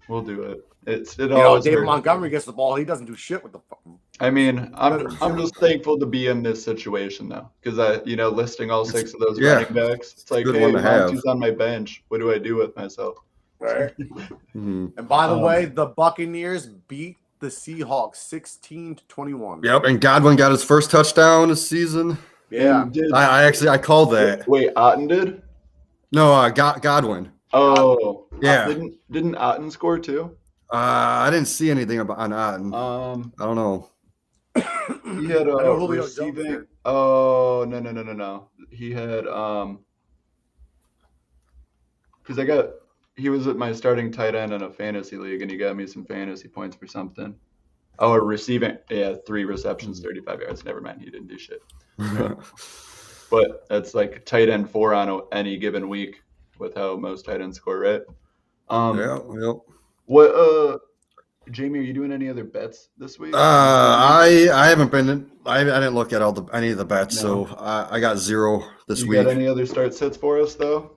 we'll do it. David Montgomery gets the ball. He doesn't do shit with the fucking. I mean, I'm just thankful to be in this situation though, because listing all 6 of those running backs, it's hey, Monty's on my bench. What do I do with myself? Right. And by the way, the Buccaneers beat the Seahawks 16-21. Yep, and Godwin got his first touchdown this season. Yeah, I called that. Wait, Otten did? No, Godwin. Oh, yeah. Didn't Otten score too? I didn't see anything on Otten. I don't know. He had a receiving. Oh no. He had because he was at my starting tight end in a fantasy league, and he got me some fantasy points for something. Oh, a receiving. Yeah, 3 receptions, 35 yards. Never mind, he didn't do shit. But that's tight end 4 on any given week with how most tight ends score, right? Yeah. What Jamie, are you doing any other bets this week? I haven't been. I didn't look at any of the bets, No. so I got 0 this You week. got any other start sits for us though?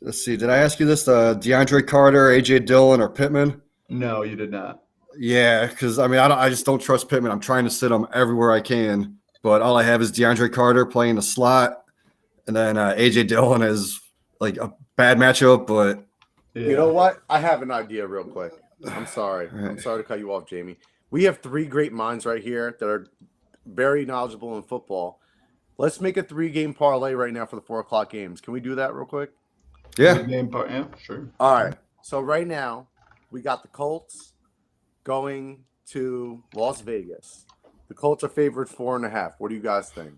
Let's see. Did I ask you this? DeAndre Carter, AJ Dillon, or Pittman? No, you did not. Yeah, because I just don't trust Pittman. I'm trying to sit him everywhere I can, but all I have is DeAndre Carter playing the slot, and then AJ Dillon is like a bad matchup. But Yeah. You know what? I have an idea real quick. I'm sorry. All right. I'm sorry to cut you off, Jamie. We have 3 great minds right here that are very knowledgeable in football. Let's make a 3-game parlay right now for the 4 o'clock games. Can we do that real quick? yeah, Game part, yeah, sure. All right. So right now, we got the Colts going to Las Vegas. The Colts are favored 4.5. What do you guys think?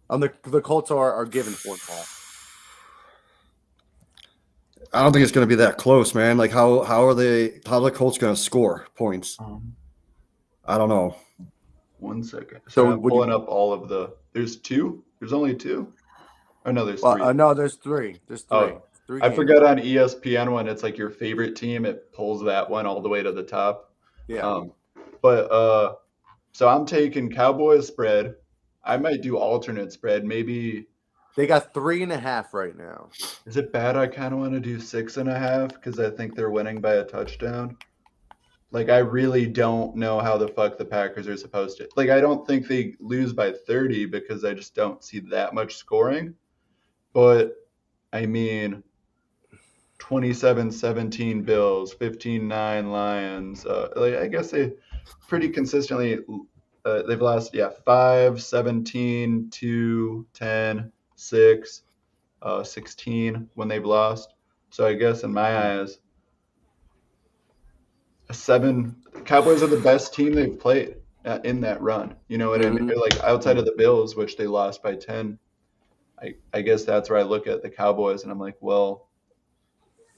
The Colts are given 4.5. I don't think it's going to be that close, man. Like how are the Colts going to score points? I don't know. 1 second. So So I'm pulling up all of the. There's 2. There's only 2. Oh no, there's 3. No, there's 3. There's 3. Oh, 3 I games. forgot on ESPN when it's like your favorite team, it pulls that one all the way to the top. Yeah. So I'm taking Cowboys spread. I might do alternate spread. Maybe. They got 3.5 right now. Is it bad? I kind of want to do 6.5 because I think they're winning by a touchdown. Like, I really don't know how the fuck the Packers are supposed to. Like, I don't think they lose by 30 because I just don't see that much scoring. But, I mean, 27-17 Bills, 15-9 Lions. I guess they pretty consistently they've lost, 5, 17, 2, 10, 6, 16 when they've lost. So I guess in my eyes, 7 Cowboys are the best team they've played in that run. You know what I mean? They're like outside of the Bills, which they lost by 10. I guess that's where I look at the Cowboys and I'm like, well,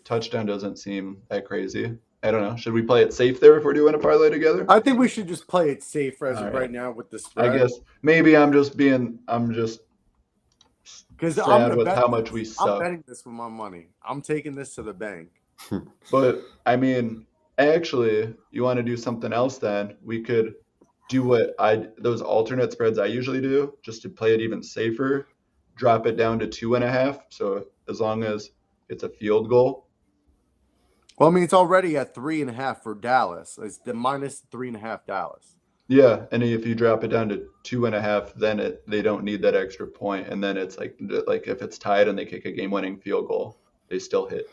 touchdown doesn't seem that crazy. I don't know. Should we play it safe there if we're doing a parlay together? I think we should just play it safe as All of right. right now with the spread. I guess maybe I'm just Because sad with how much we I'm suck. betting this with my money. I'm taking this to the bank. But I mean, actually, you want to do something else then? We could do those alternate spreads I usually do, just to play it even safer. Drop it down to 2.5. So as long as it's a field goal. Well, I mean, it's already at 3.5 for Dallas. It's the minus 3.5 Dallas. Yeah, and if you drop it down to 2.5, then they don't need that extra point, and then it's like if it's tied and they kick a game-winning field goal, they still hit.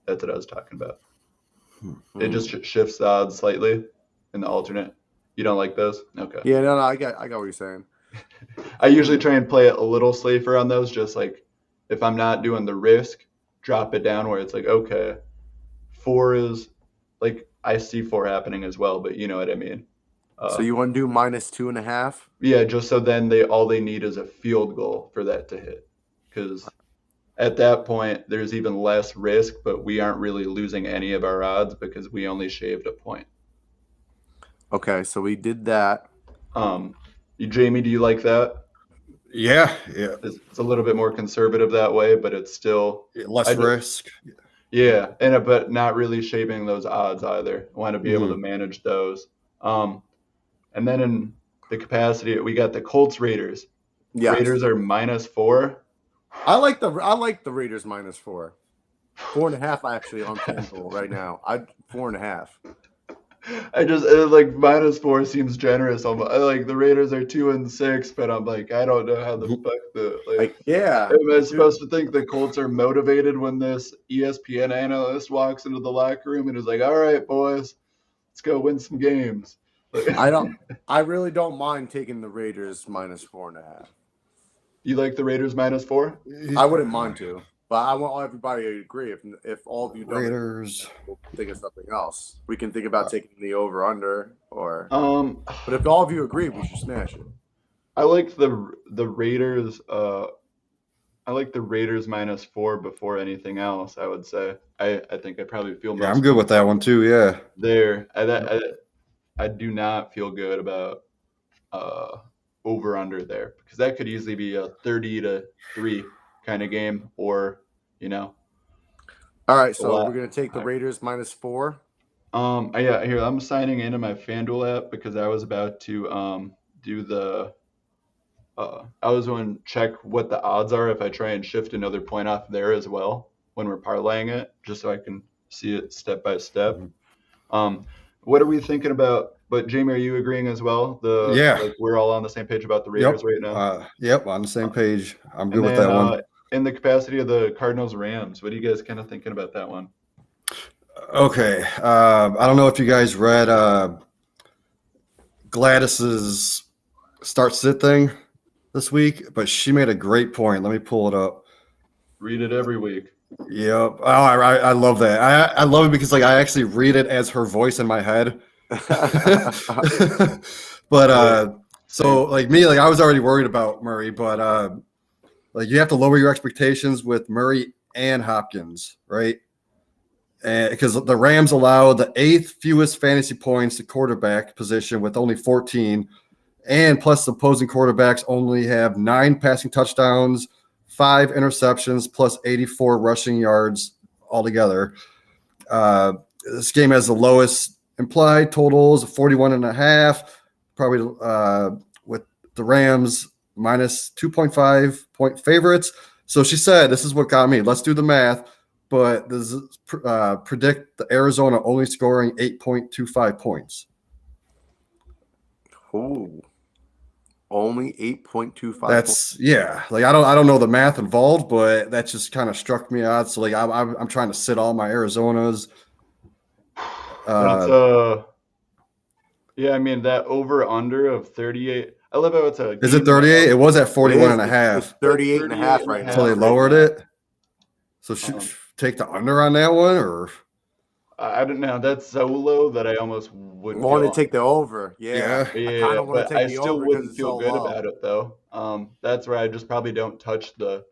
That's what I was talking about. It just shifts the odds slightly in the alternate. You don't like those? Okay. Yeah, no, I got what you're saying. I usually try and play it a little safer on those, just like if I'm not doing the risk, drop it down where it's like, okay, 4 is like I see 4 happening as well, but you know what I mean. So you want to do minus 2.5? Yeah, just so then all they need is a field goal for that to hit, because at that point there's even less risk, but we aren't really losing any of our odds because we only shaved a point. Okay, so we did that. Jamie, do you like that? Yeah. It's a little bit more conservative that way, but it's still Less risk. Yeah, but not really shaping those odds either. I want to be able to manage those. And then in the capacity, we got the Colts Raiders. Yes. Raiders are -4. I like the Raiders minus 4. 4.5 actually on FanDuel right now. 4.5. I just like -4 seems generous. Like the Raiders are 2-6, but I'm like, I don't know how the fuck yeah. Am I supposed to think the Colts are motivated when this ESPN analyst walks into the locker room and is like, all right, boys, let's go win some games? I really don't mind taking the Raiders minus 4.5. You like the Raiders -4? I wouldn't mind to, but I want everybody to agree. If all of you don't, Raiders. we'll think of something else. We can think about taking the over under or. But if all of you agree, we should smash it. I like the Raiders. I like the Raiders -4 before anything else. I would say. I think I probably feel. Yeah, I'm good with that one too. Yeah. There, I do not feel good about over under there because that could easily be a 30-3 kind of game, or All right, a so lot we're gonna take the higher. Raiders -4. Yeah, here I'm signing into my FanDuel app because I was about to do the. I was going to check what the odds are if I try and shift another point off there as well when we're parlaying it, just so I can see it step by step. What are we thinking about? But Jamie, are you agreeing as well? Like we're all on the same page about the Raiders right now. Yep, on the same page. I'm good And with then that one. in the capacity of the Cardinals Rams, what are you guys kind of thinking about that one? Okay, I don't know if you guys read Gladys's start sit thing this week, but she made a great point. Let me pull it up. Read it every week. Yep. Oh, I love that. I love it because like I actually read it as her voice in my head. But so like me, like I was already worried about Murray, but like you have to lower your expectations with Murray and Hopkins, right? And because the Rams allow the 8th fewest fantasy points to quarterback position with only 14, and plus the opposing quarterbacks only have 9 passing touchdowns, 5 interceptions, plus 84 rushing yards altogether. This game has the lowest implied totals of 41.5, probably with the Rams minus 2.5 point favorites. So she said, this is what got me. Let's do the math. But this is, predict the Arizona only scoring 8.25 points. Ooh. Only 8.25. That's yeah. Like I don't know the math involved, but that just kind of struck me out. So like I'm trying to sit all my Arizonas. That's yeah. I mean that over under of 38. I love how it's a. Is it 38? It was at 41.5. It's 38.5 right now. So they lowered it. So should take the under on that one, or I don't know. That's so low that I almost would want to take the over. Yeah. I kind of want to take the still over wouldn't because it's feel so good low. about it though. That's where I just probably don't touch the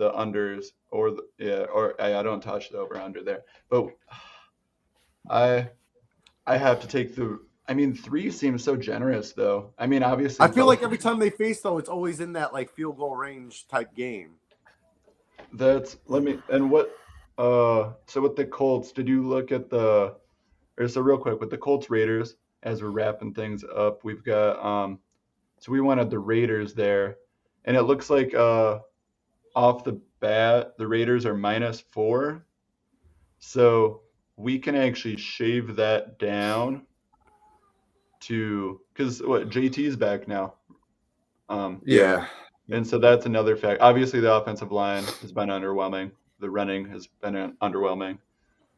unders or I don't touch the over under there. But I have to take the. I mean, 3 seems so generous though. I mean, obviously. I feel like every time they face though, it's always in that like field goal range type game. So with the Colts, did you look at so real quick with the Colts Raiders as we're wrapping things up, we've got so we wanted the Raiders there, and it looks like off the bat the Raiders are -4, so we can actually shave that down to because JT's back now. yeah. And so that's another fact. Obviously, the offensive line has been underwhelming. The running has been underwhelming.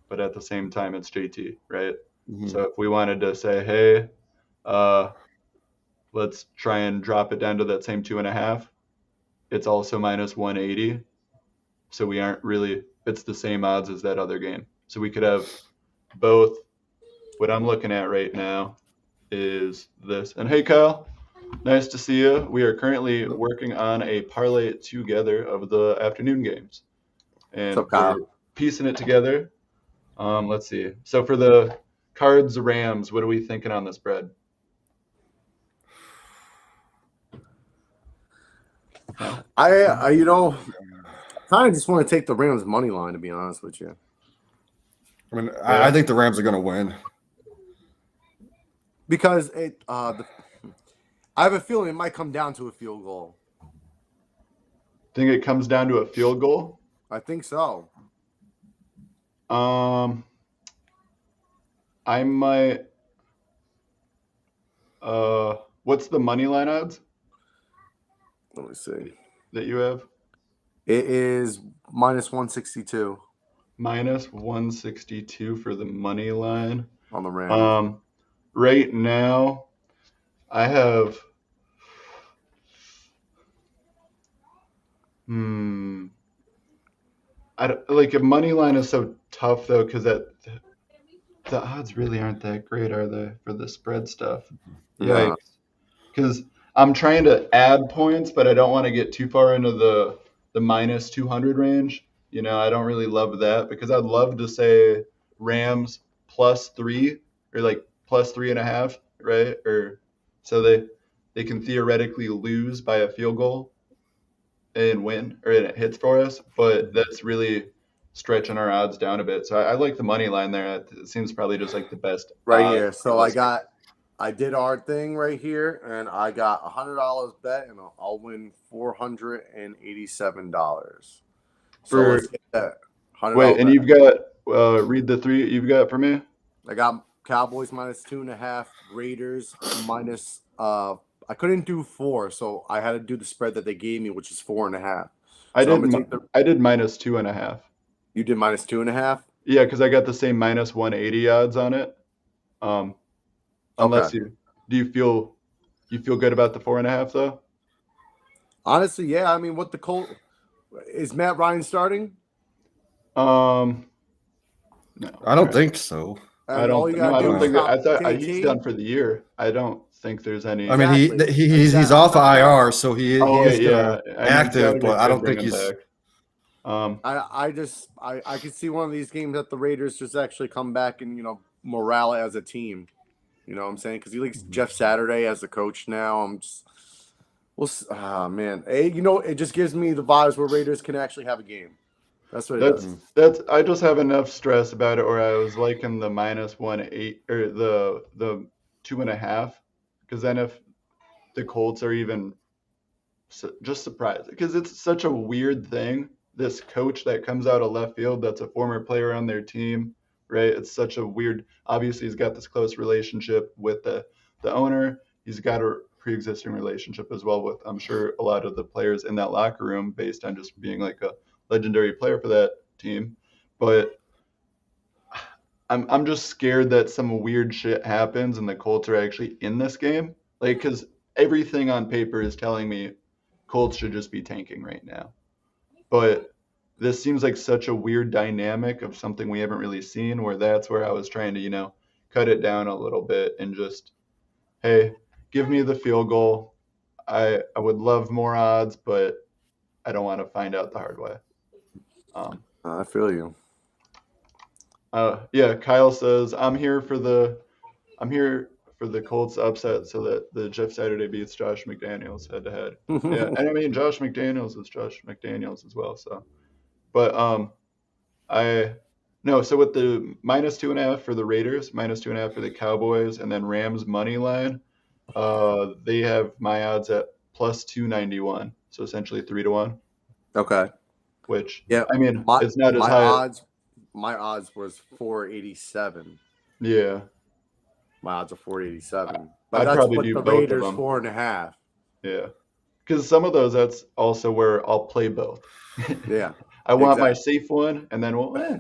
But at the same time, it's JT, right? Mm-hmm. So if we wanted to say, hey, let's try and drop it down to that same 2.5, it's also -180. So we aren't really – it's the same odds as that other game. So we could have both. What I'm looking at right now is this. And hey, Kyle. Nice to see you. We are currently working on a parlay together of the afternoon games. And we're piecing it together. Let's see. So for the Cards Rams, what are we thinking on the spread? I kind of just want to take the Rams money line, to be honest with you. I mean, I think the Rams are going to win. Because I have a feeling it might come down to a field goal. Think it comes down to a field goal? I think so. I might. What's the money line odds? Let me see. That you have? It is -162. -162 for the money line on the Rams. Right now, I have. Like a money line is so tough though, because the odds really aren't that great, are they, for the spread stuff? Yeah. Because I'm trying to add points, but I don't want to get too far into the -200 range. You know, I don't really love that because I'd love to say Rams +3 or like +3.5, right? Or so they can theoretically lose by a field goal and win, or it hits for us, but that's really stretching our odds down a bit. So I like the money line there. It seems probably just like the best Right odds here. So for I did our thing right here, and I got $100 bet, and I'll win $487. So For- let's get that $100. Wait, and bet. you've got read the three you've got for me. I got Cowboys -2.5, Raiders minus. I couldn't do 4, so I had to do the spread that they gave me, which is 4.5. I So I'm did gonna take the. I did -2.5. You did -2.5. Yeah, because I got the same -180 odds on it. Unless Okay. do you feel good about the 4.5 though? Honestly, yeah. I mean, what the Colt is Matt Ryan starting? No, I don't think so. I And all don't. you No, gotta I do don't is think. stop I thought JT. he's done for the year. I don't think there's any. I mean, Exactly. he's off IR, so he Oh, is wait, yeah, I mean, active, Saturday but I could don't bring think him he's. back. I could see one of these games that the Raiders just actually come back and morale as a team. You know what I'm saying? Because he likes Jeff Saturday as the coach now. I'm just, man, it just gives me the vibes where Raiders can actually have a game. That's what it does. That's. I just have enough stress about it, or I was liking the -1.8 or the 2.5, because then if the Colts are even just surprised, because it's such a weird thing. This coach that comes out of left field, that's a former player on their team, right? It's such a weird. Obviously, he's got this close relationship with the owner. He's got a pre-existing relationship as well with, I'm sure, a lot of the players in that locker room, based on just being like a legendary player for that team. But I'm just scared that some weird shit happens and the Colts are actually in this game. Like, because everything on paper is telling me Colts should just be tanking right now. But this seems like such a weird dynamic of something we haven't really seen, where that's where I was trying to, cut it down a little bit and just, hey, give me the field goal. I would love more odds, but I don't want to find out the hard way. I feel you. Yeah, Kyle says I'm here for the Colts upset so that the Jeff Saturday beats Josh McDaniels head to head. Yeah, and I mean Josh McDaniels is Josh McDaniels as well. So, but so with the -2.5 for the Raiders, -2.5 for the Cowboys, and then Rams money line, they have my odds at +291. So essentially 3-1. Okay. Which Yeah, I mean it's not as high. My odds was 487. Yeah. My odds are 487. But I'd that's probably with do the both of Raiders them. 4.5. Yeah. Because some of those, that's also where I'll play both. Yeah. I want my safe one, and then I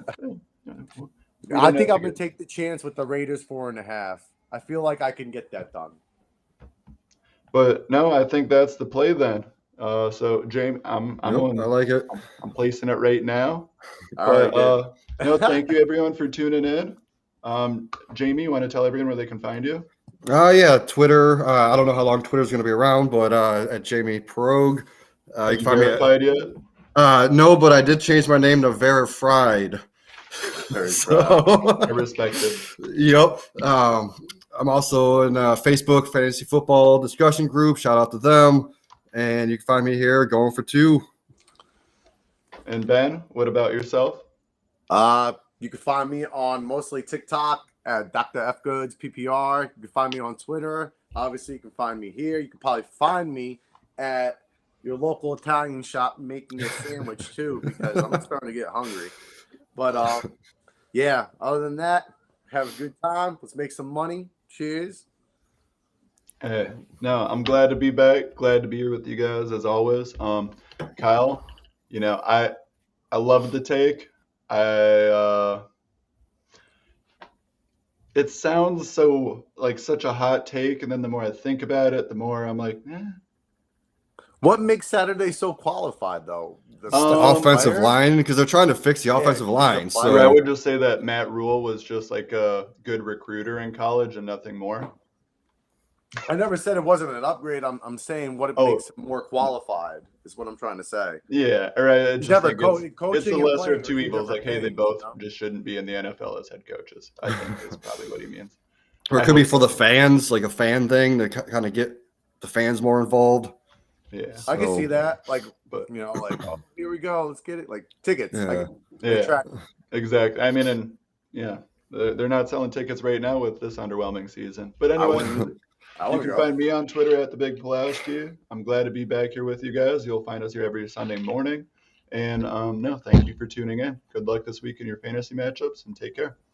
think I'm going to take the chance with the Raiders 4.5. I feel like I can get that done. But no, I think that's the play then. So James, I'm I like it. I'm placing it right now. All But right, no, thank you everyone for tuning in. Jamie, you want to tell everyone where they can find you? Yeah, Twitter. I don't know how long Twitter's going to be around, but at Jamie Perog. Have you verified yet? No, but I did change my name to Verified. So I respect it. Yep. I'm also in Facebook Fantasy Football discussion group. Shout out to them. And you can find me here going for 2. And Ben, what about yourself? You can find me on mostly TikTok at Dr. F Goods PPR. You can find me on Twitter. Obviously, you can find me here. You can probably find me at your local Italian shop making a sandwich too, because I'm starting to get hungry. But yeah, other than that, have a good time. Let's make some money. Cheers. Hey, no, I'm glad to be back. Glad to be here with you guys as always. Kyle, I love the take. It sounds so like such a hot take, and then the more I think about it, the more I'm like, What makes Saturday so qualified though? The offensive line, because they're trying to fix the offensive line. So I would just say that Matt Rule was just like a good recruiter in college and nothing more. I never said it wasn't an upgrade. I'm saying what it makes it more qualified is what I'm trying to say. Yeah, all right. It's the lesser of two evils. Like, hey, they both just shouldn't be in the NFL as head coaches. I think is probably what he means. Or it could be for the fans, like a fan thing to kind of get the fans more involved. Yeah. I can So- see that. Like, But oh, here we go. Let's get it. Like tickets. Yeah. yeah, exactly. I mean, and yeah, they're not selling tickets right now with this underwhelming season. But I anyway, wouldn't. I you want can to go. find me on Twitter at the Big Pellowski. I'm glad to be back here with you guys. You'll find us here every Sunday morning. And no, thank you for tuning in. Good luck this week in your fantasy matchups, and take care.